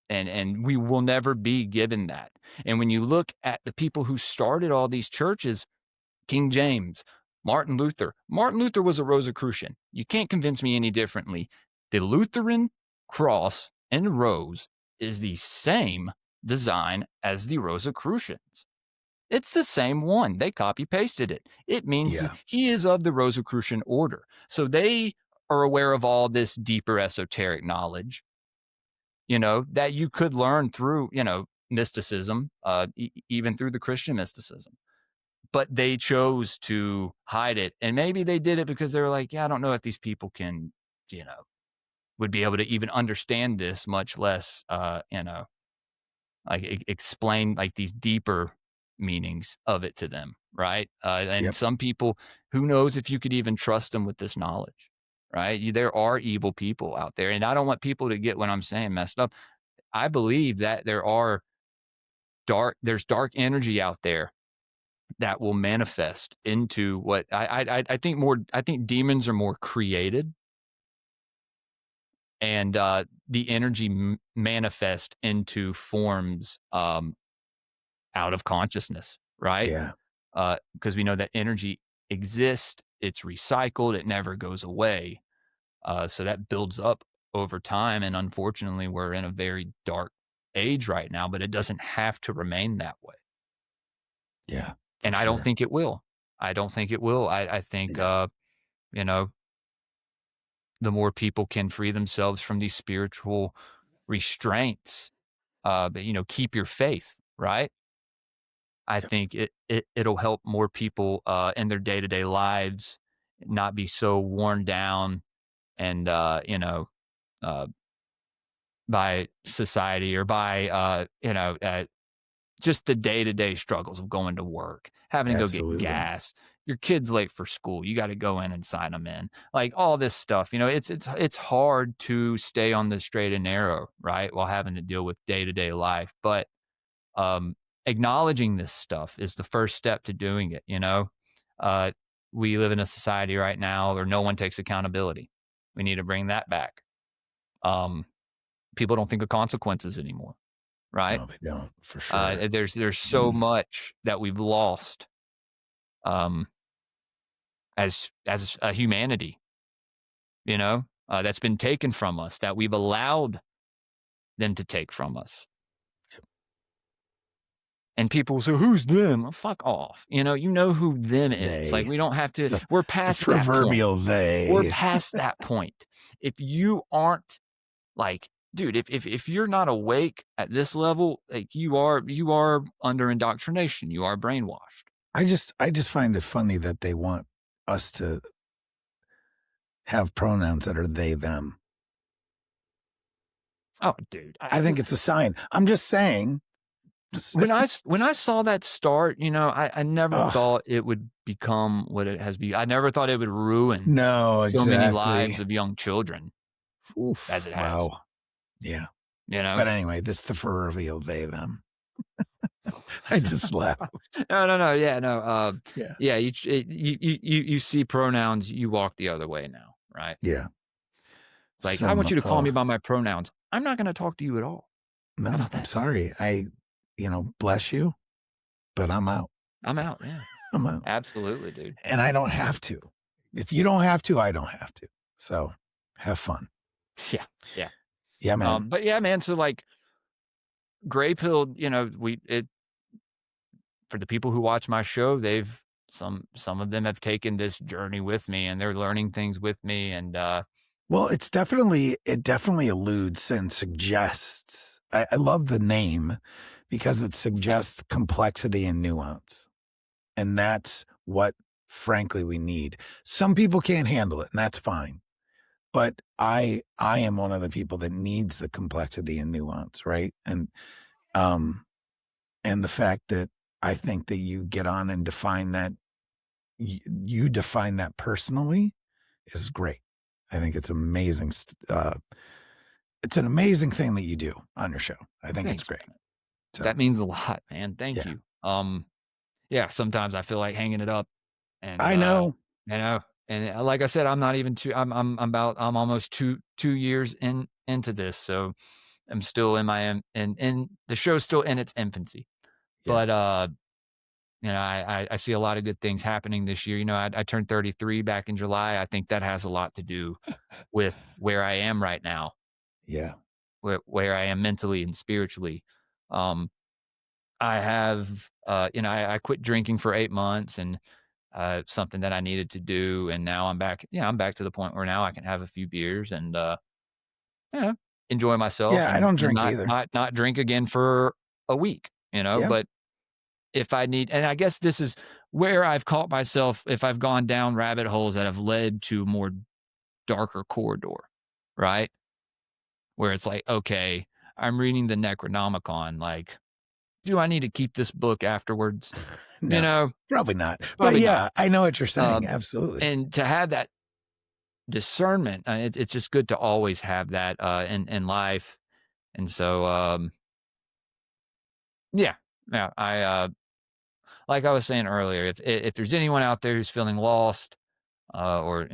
And we will never be given that. And when you look at the people who started all these churches, King James, Martin Luther. Martin Luther was a Rosicrucian. You can't convince me any differently. The Lutheran cross and rose is the same design as the Rosicrucians. It's the same one. They copy pasted it. It means
Yeah.
he is of the Rosicrucian order. So they are aware of all this deeper esoteric knowledge, that you could learn through, mysticism, even through the Christian mysticism. But they chose to hide it. And maybe they did it because they were like, yeah, I don't know if these people can, would be able to even understand this, much less, like explain like these deeper meanings of it to them, right? And
Yep.
some people, who knows if you could even trust them with this knowledge, right? There are evil people out there, and I don't want people to get what I'm saying messed up. I believe that there's dark energy out there that will manifest into what I think more. I think demons are more created, and the energy manifest into forms out of consciousness, right?
Yeah.
Because we know that energy exists, it's recycled, it never goes away. So that builds up over time. And unfortunately, we're in a very dark age right now, but it doesn't have to remain that way.
Yeah. For
And I don't
sure.
think it will. I don't think it will. I think,
No.
you know, the more people can free themselves from these spiritual restraints, but, keep your faith, right? I
Yep.
think it'll help more people in their day-to-day lives not be so worn down and uh, by society or by just the day-to-day struggles of going to work, having to go get
Absolutely.
gas, your kid's late for school, you got to go in and sign them in, like all this stuff. It's hard to stay on the straight and narrow, right, while having to deal with day-to-day life, but um, acknowledging this stuff is the first step to doing it. Uh, we live in a society right now where no one takes accountability. We need to bring that back. um, People don't think of consequences anymore, right?
No, they don't, for sure.
There's so
Mm.
much that we've lost um, as a humanity, that's been taken from us, that we've allowed them to take from us. And people say, "Who's them?" Well, fuck off. You know who them is. Like,
They,
we don't have to.
the,
We're
the
past that point.
proverbial
We're
they.
past that point. If you aren't like, dude, if you're not awake at this level, like you are under indoctrination. You are brainwashed.
I just find it funny that they want us to have pronouns that are they, them.
Oh, dude.
I think it's a sign. I'm just saying.
When I saw that start, I never
Oh,
thought it would become what it has become. I never thought it would ruin
no,
so many
exactly.
lives of young children as
Oof,
it has.
wow. Yeah.
You know?
But anyway, this is the proverbial they, them. I just laugh.
No. Yeah, no.
Yeah.
Yeah. You see pronouns, you walk the other way now, right?
Yeah.
Like, I want
Some,
you to call me by my pronouns. I'm not going to talk to you at all. How
no,
about
I'm
that?
sorry. Bless you, but I'm out.
I'm out. Yeah,
I'm out.
absolutely, dude.
And I don't have to. If you don't have to, I don't have to. So have fun.
Yeah, yeah.
Yeah, man.
But yeah, man. So like, Greypilled, for the people who watch my show, they've some of them have taken this journey with me, and they're learning things with me, and
Well, it definitely alludes and suggests. I love the name because it suggests complexity and nuance. And that's what, frankly, we need. Some people can't handle it, and that's fine. But I am one of the people that needs the complexity and nuance, right? Um and the fact that I think that you get on and define that, you define that personally is great. I think it's amazing. It's an amazing thing that you do on your show. I think it's
thanks,
great.
man.
So
That means a lot, man. Thank
yeah,
you. Yeah. Sometimes I feel like hanging it up, and
I know.
you know, and like I said, I'm not even two. I'm almost two years into this, so I'm still in my and the show's still in its infancy.
Yeah,
But I see a lot of good things happening this year. I turned 33 back in July. I think that has a lot to do with where I am right now,
Yeah.
where I am mentally and spiritually. Um, I have, I quit drinking for 8 months and, something that I needed to do, and now I'm back I'm back to the point where now I can have a few beers and, you know, enjoy myself
Yeah, I
and
don't
and
drink
not
either.
not not drink again for a week,
Yeah.
but if I need and I guess this is where I've caught myself if I've gone down rabbit holes that have led to more darker corridor, right? Where it's like, "Okay, I'm reading the Necronomicon, like, do I need to keep this book afterwards?" You
No,
know?
probably not. But
Probably
yeah,
not.
I know what you're saying.
Um,
Absolutely.
and to have that discernment, it's just good to always have that, in life, and so, yeah, yeah, like I was saying earlier, if there's anyone out there who's feeling lost, or,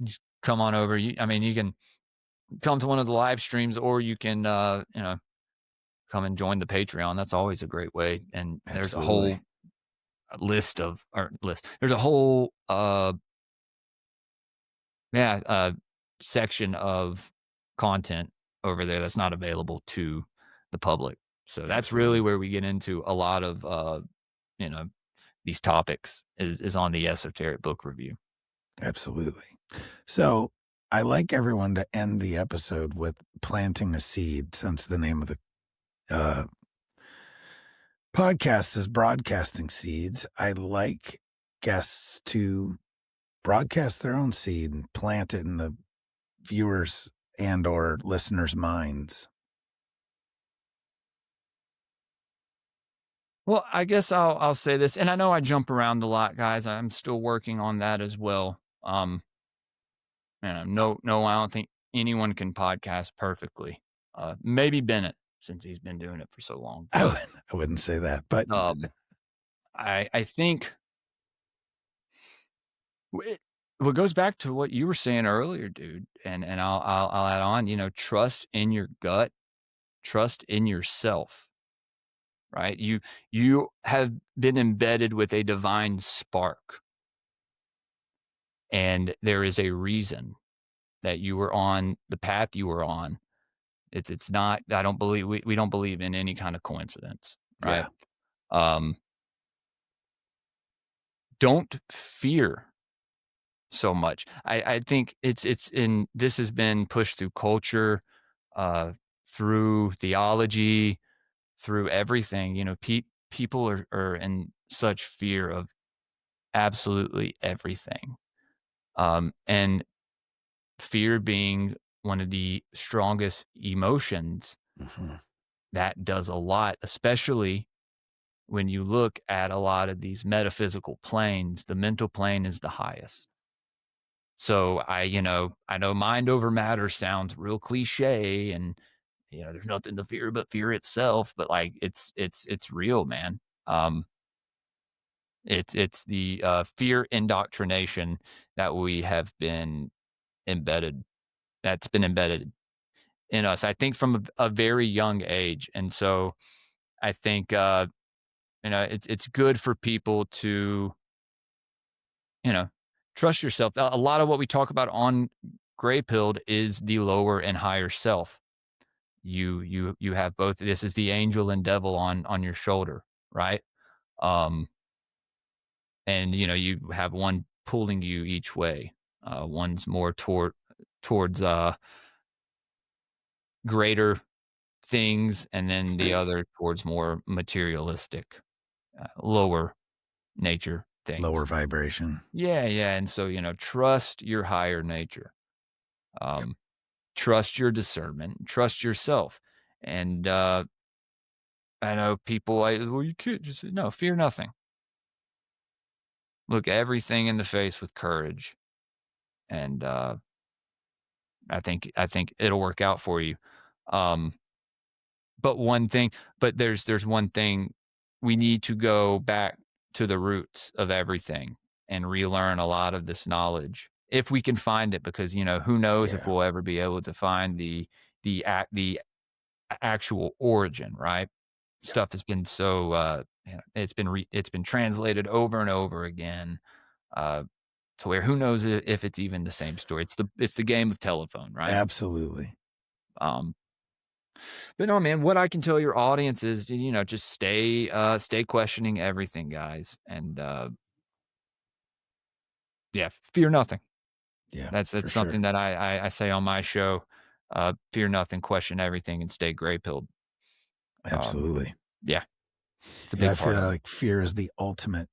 just come on over. You can come to one of the live streams or you can, come and join the Patreon. That's always a great way. And there's a
Absolutely.
whole list. There's a whole, yeah, section of content over there that's not available to the public. So that's really
Absolutely.
where we get into a lot of, you know, these topics is on the esoteric book review.
Absolutely. So I like everyone to end the episode with planting a seed, since the name of the uh, podcast is Broadcasting Seeds. I like guests to broadcast their own seed and plant it in the viewers and or listeners' minds.
Well, I guess I'll say this, and I know I jump around a lot, guys. I'm still working on that as well. No, I don't think anyone can podcast perfectly. Maybe Bennett, since he's been doing it for so long.
I
But
wouldn't, I wouldn't say that, but
um, I think it what goes back to what you were saying earlier, dude, and I'll add on. Trust in your gut, trust in yourself. Right? You have been embedded with a divine spark, and there is a reason that you were on the path you were on. It's not I don't believe we don't believe in any kind of coincidence, right?
yeah,
Um, don't fear so much. I think it's in this has been pushed through culture, uh, through theology, through everything. People are in such fear of absolutely everything. And fear being one of the strongest emotions
mhm,
that does a lot, especially when you look at a lot of these metaphysical planes, the mental plane is the highest. So I know mind over matter sounds real cliche and there's nothing to fear but fear itself, but like it's real, man. It's the fear indoctrination that we have been embedded that's been embedded in us, I think from a very young age. And so I think it's good for people to, you know, trust yourself. A lot of what we talk about on Greypilled is the lower and higher self. You have both. This is the angel and devil on your shoulder, right? Um, and you have one pulling you each way. One's more towards greater things, and then the other towards more materialistic, lower nature
lower
things.
vibration.
Yeah, yeah, and so, trust your higher nature.
Yep.
Um, trust your discernment, trust yourself, and, I know people, "Well, you can't just" no, fear nothing. Look everything in the face with courage, and, I think it'll work out for you. Um But one thing but there's one thing, we need to go back to the roots of everything and relearn a lot of this knowledge, if we can find it, because, who knows if
Yeah.
we'll ever be able to find the actual origin, right?
Yep.
Stuff has been so, it's been translated over and over again, to where who knows if it's even the same story. It's the game of telephone, right?
Absolutely.
Um, but no, man, what I can tell your audience is, just stay questioning everything, guys, and yeah, fear nothing.
Yeah,
That's
for
something
sure.
that I say on my show. Fear nothing, question everything, and stay gray pilled.
Absolutely.
Yeah, it's a
Yeah, I
big part
feel
of it.
like fear is the ultimate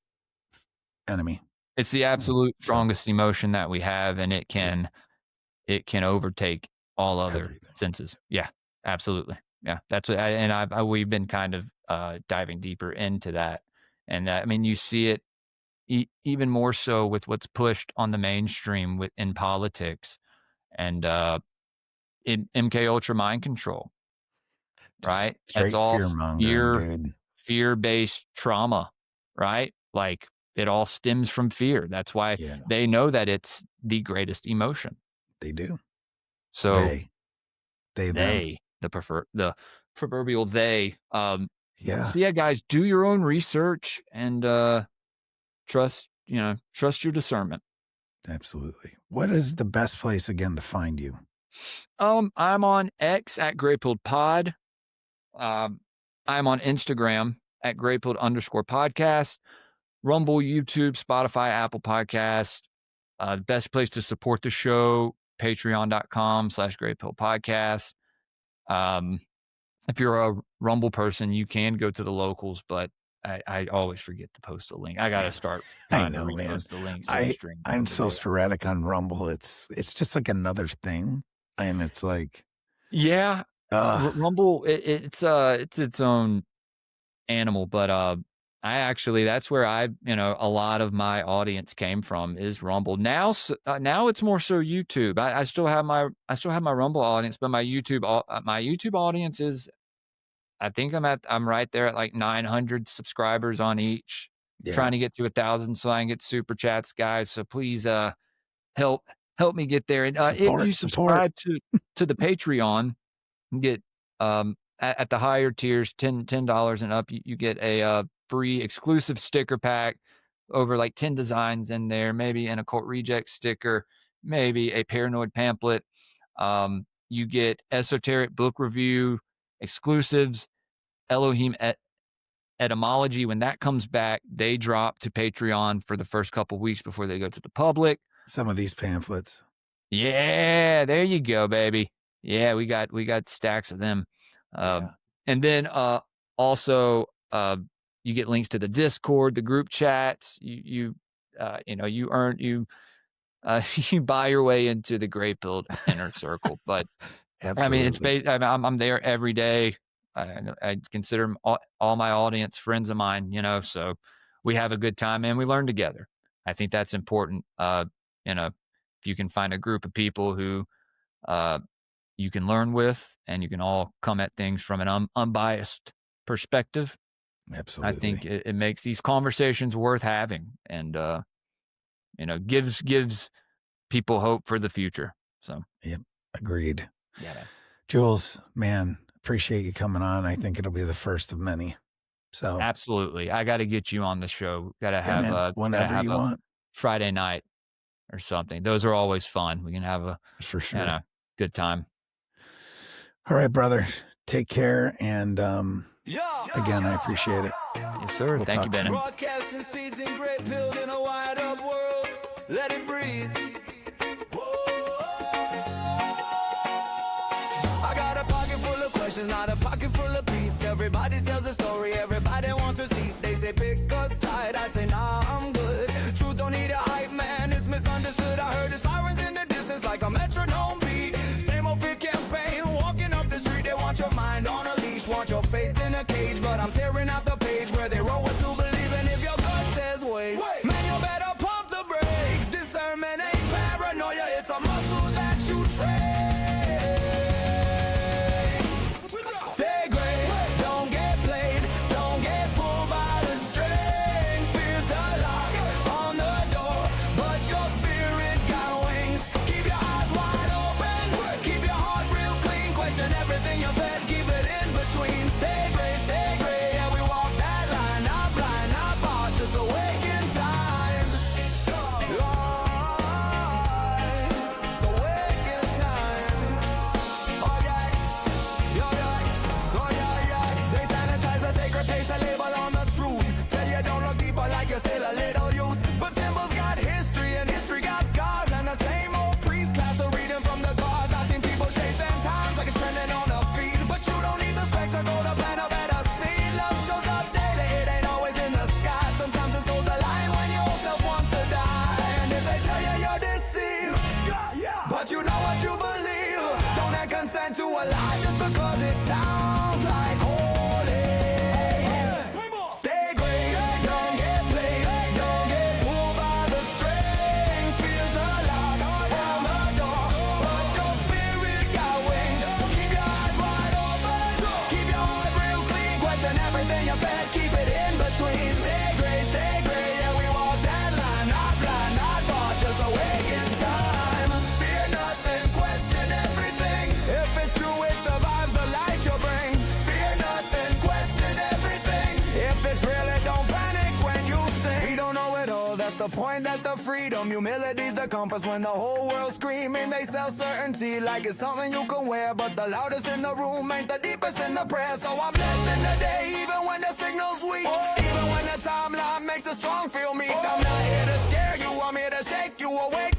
enemy.
It's the
Mm.
absolute
So,
strongest emotion that we have, and
yeah,
it can overtake all other
everything.
senses. Yeah, absolutely. Yeah, that's what we've been kind of diving deeper into that, and I mean, you see it even more so with what's pushed on the mainstream in politics and in MK Ultra mind control,
Just
right? That's
straight
all
fear mongering, dude.
fear-based trauma, right? Like, it all stems from fear. That's why
Yeah,
they know that it's the greatest emotion.
they do.
So
They, them.
the proverbial they,
Yeah,
so yeah, guys, do your own research and, trust your discernment.
absolutely. What is the best place again to find you?
I'm on X at greypilledpod. Um, I'm on Instagram at greypilled_podcast. Rumble, YouTube, Spotify, Apple Podcast. The best place to support the show, patreon.com/greypilledpodcast. Um, if you're a Rumble person, you can go to the locals, but I always forget to post a link. I got to start
I
trying to
know, man.
repost the links to the stream
I'm
over
so
there.
sporadic on Rumble. It's just like another thing, and it's like,
Yeah,
uh,
Rumble, it's its own animal, but, that's where a lot of my audience came from is Rumble. Now it's more so YouTube. I still have my Rumble audience, but my YouTube audience is I think I'm right there at, like, 900 subscribers on each,
yeah,
trying to get to 1,000 so I can get super chats, guys, so please, help help me get there, and, if you
support.
subscribe to the Patreon, you get, at the higher tiers, $10 and up, you get a, free exclusive sticker pack, over, like, 10 designs in there, maybe an occult reject sticker, maybe a paranoid pamphlet. You get esoteric book review, exclusives, Elohim etymology. When that comes back, they drop to Patreon for the first couple weeks before they go to the public.
Some of these pamphlets.
Yeah, there you go, baby. Yeah, we got stacks of them.
Yeah,
And then also you get links to the Discord, the group chats. You earn you you buy your way into the Gray Pilled inner circle. But I mean,
absolutely.
I'm there every day. I consider 'em all my audience friends of mine. So we have a good time and we learn together. I think that's important. If you can find a group of people who uh, you can learn with, and you can all come at things from an unbiased perspective, I think
Absolutely.
it makes these conversations worth having, and gives people hope for the future. So
Yep. Agreed.
yeah, man.
Jules, man, appreciate you coming on. I think it'll be the first of many. So,
Absolutely. I got to get you on the show.
yeah, man,
Gotta
whenever
have
you
a
want,
Friday night or something. Those are always fun. We can have a
for
you
sure.
know good time.
All right, brother. Take care. And again, I appreciate it.
Yes, sir.
We'll
Thank you,
talk soon.
Bennett.
Broadcasting seeds in Greypilled in a wide up world. Let it breathe. I got a pocket full of questions, not a pocket full of peace. Everybody tells a story, everybody wants to see. They say pick a side, I say nah, I'm good. Truth don't need a hype, man, it's misunderstood. I heard the sirens in the distance like a metronome beat. Same old fear campaign, walking up the street. They want your mind on a leash, want your faith in a cage. But I'm tearing out the page where they wrote what to believe. And if your gut says wait, man, you better pump the brakes. Discernment ain't paranoia, it's a muscle that you train. Stay gray, don't get played, don't get pulled by the string. what you believe. Don't have consent to a lie just because it sounds like holy. Stay great, don't get played, don't get pulled by the strings. Feels the lock on the door, but your spirit got wings. Keep your eyes wide open, keep your heart real clean. Question everything you fed, keep it in between. Stay great, yeah, we walk that line. Not blind, not bought, just awake in time. Fear nothing, question everything. If it's true, it survives the light you bring. Fear nothing, question everything. If it's real, it don't panic when you sing. We don't know it all, that's the point, that's the freedom. Humility's the compass when the whole world's screaming. They sell certainty like it's something you can wear, but the loudest in the room ain't the deepest in the prayer. So I'm blessing the day, even when the signal's weak. Even when the timeline makes us strong, feel meek. I'm not here to scare you, I'm here to shake you awake.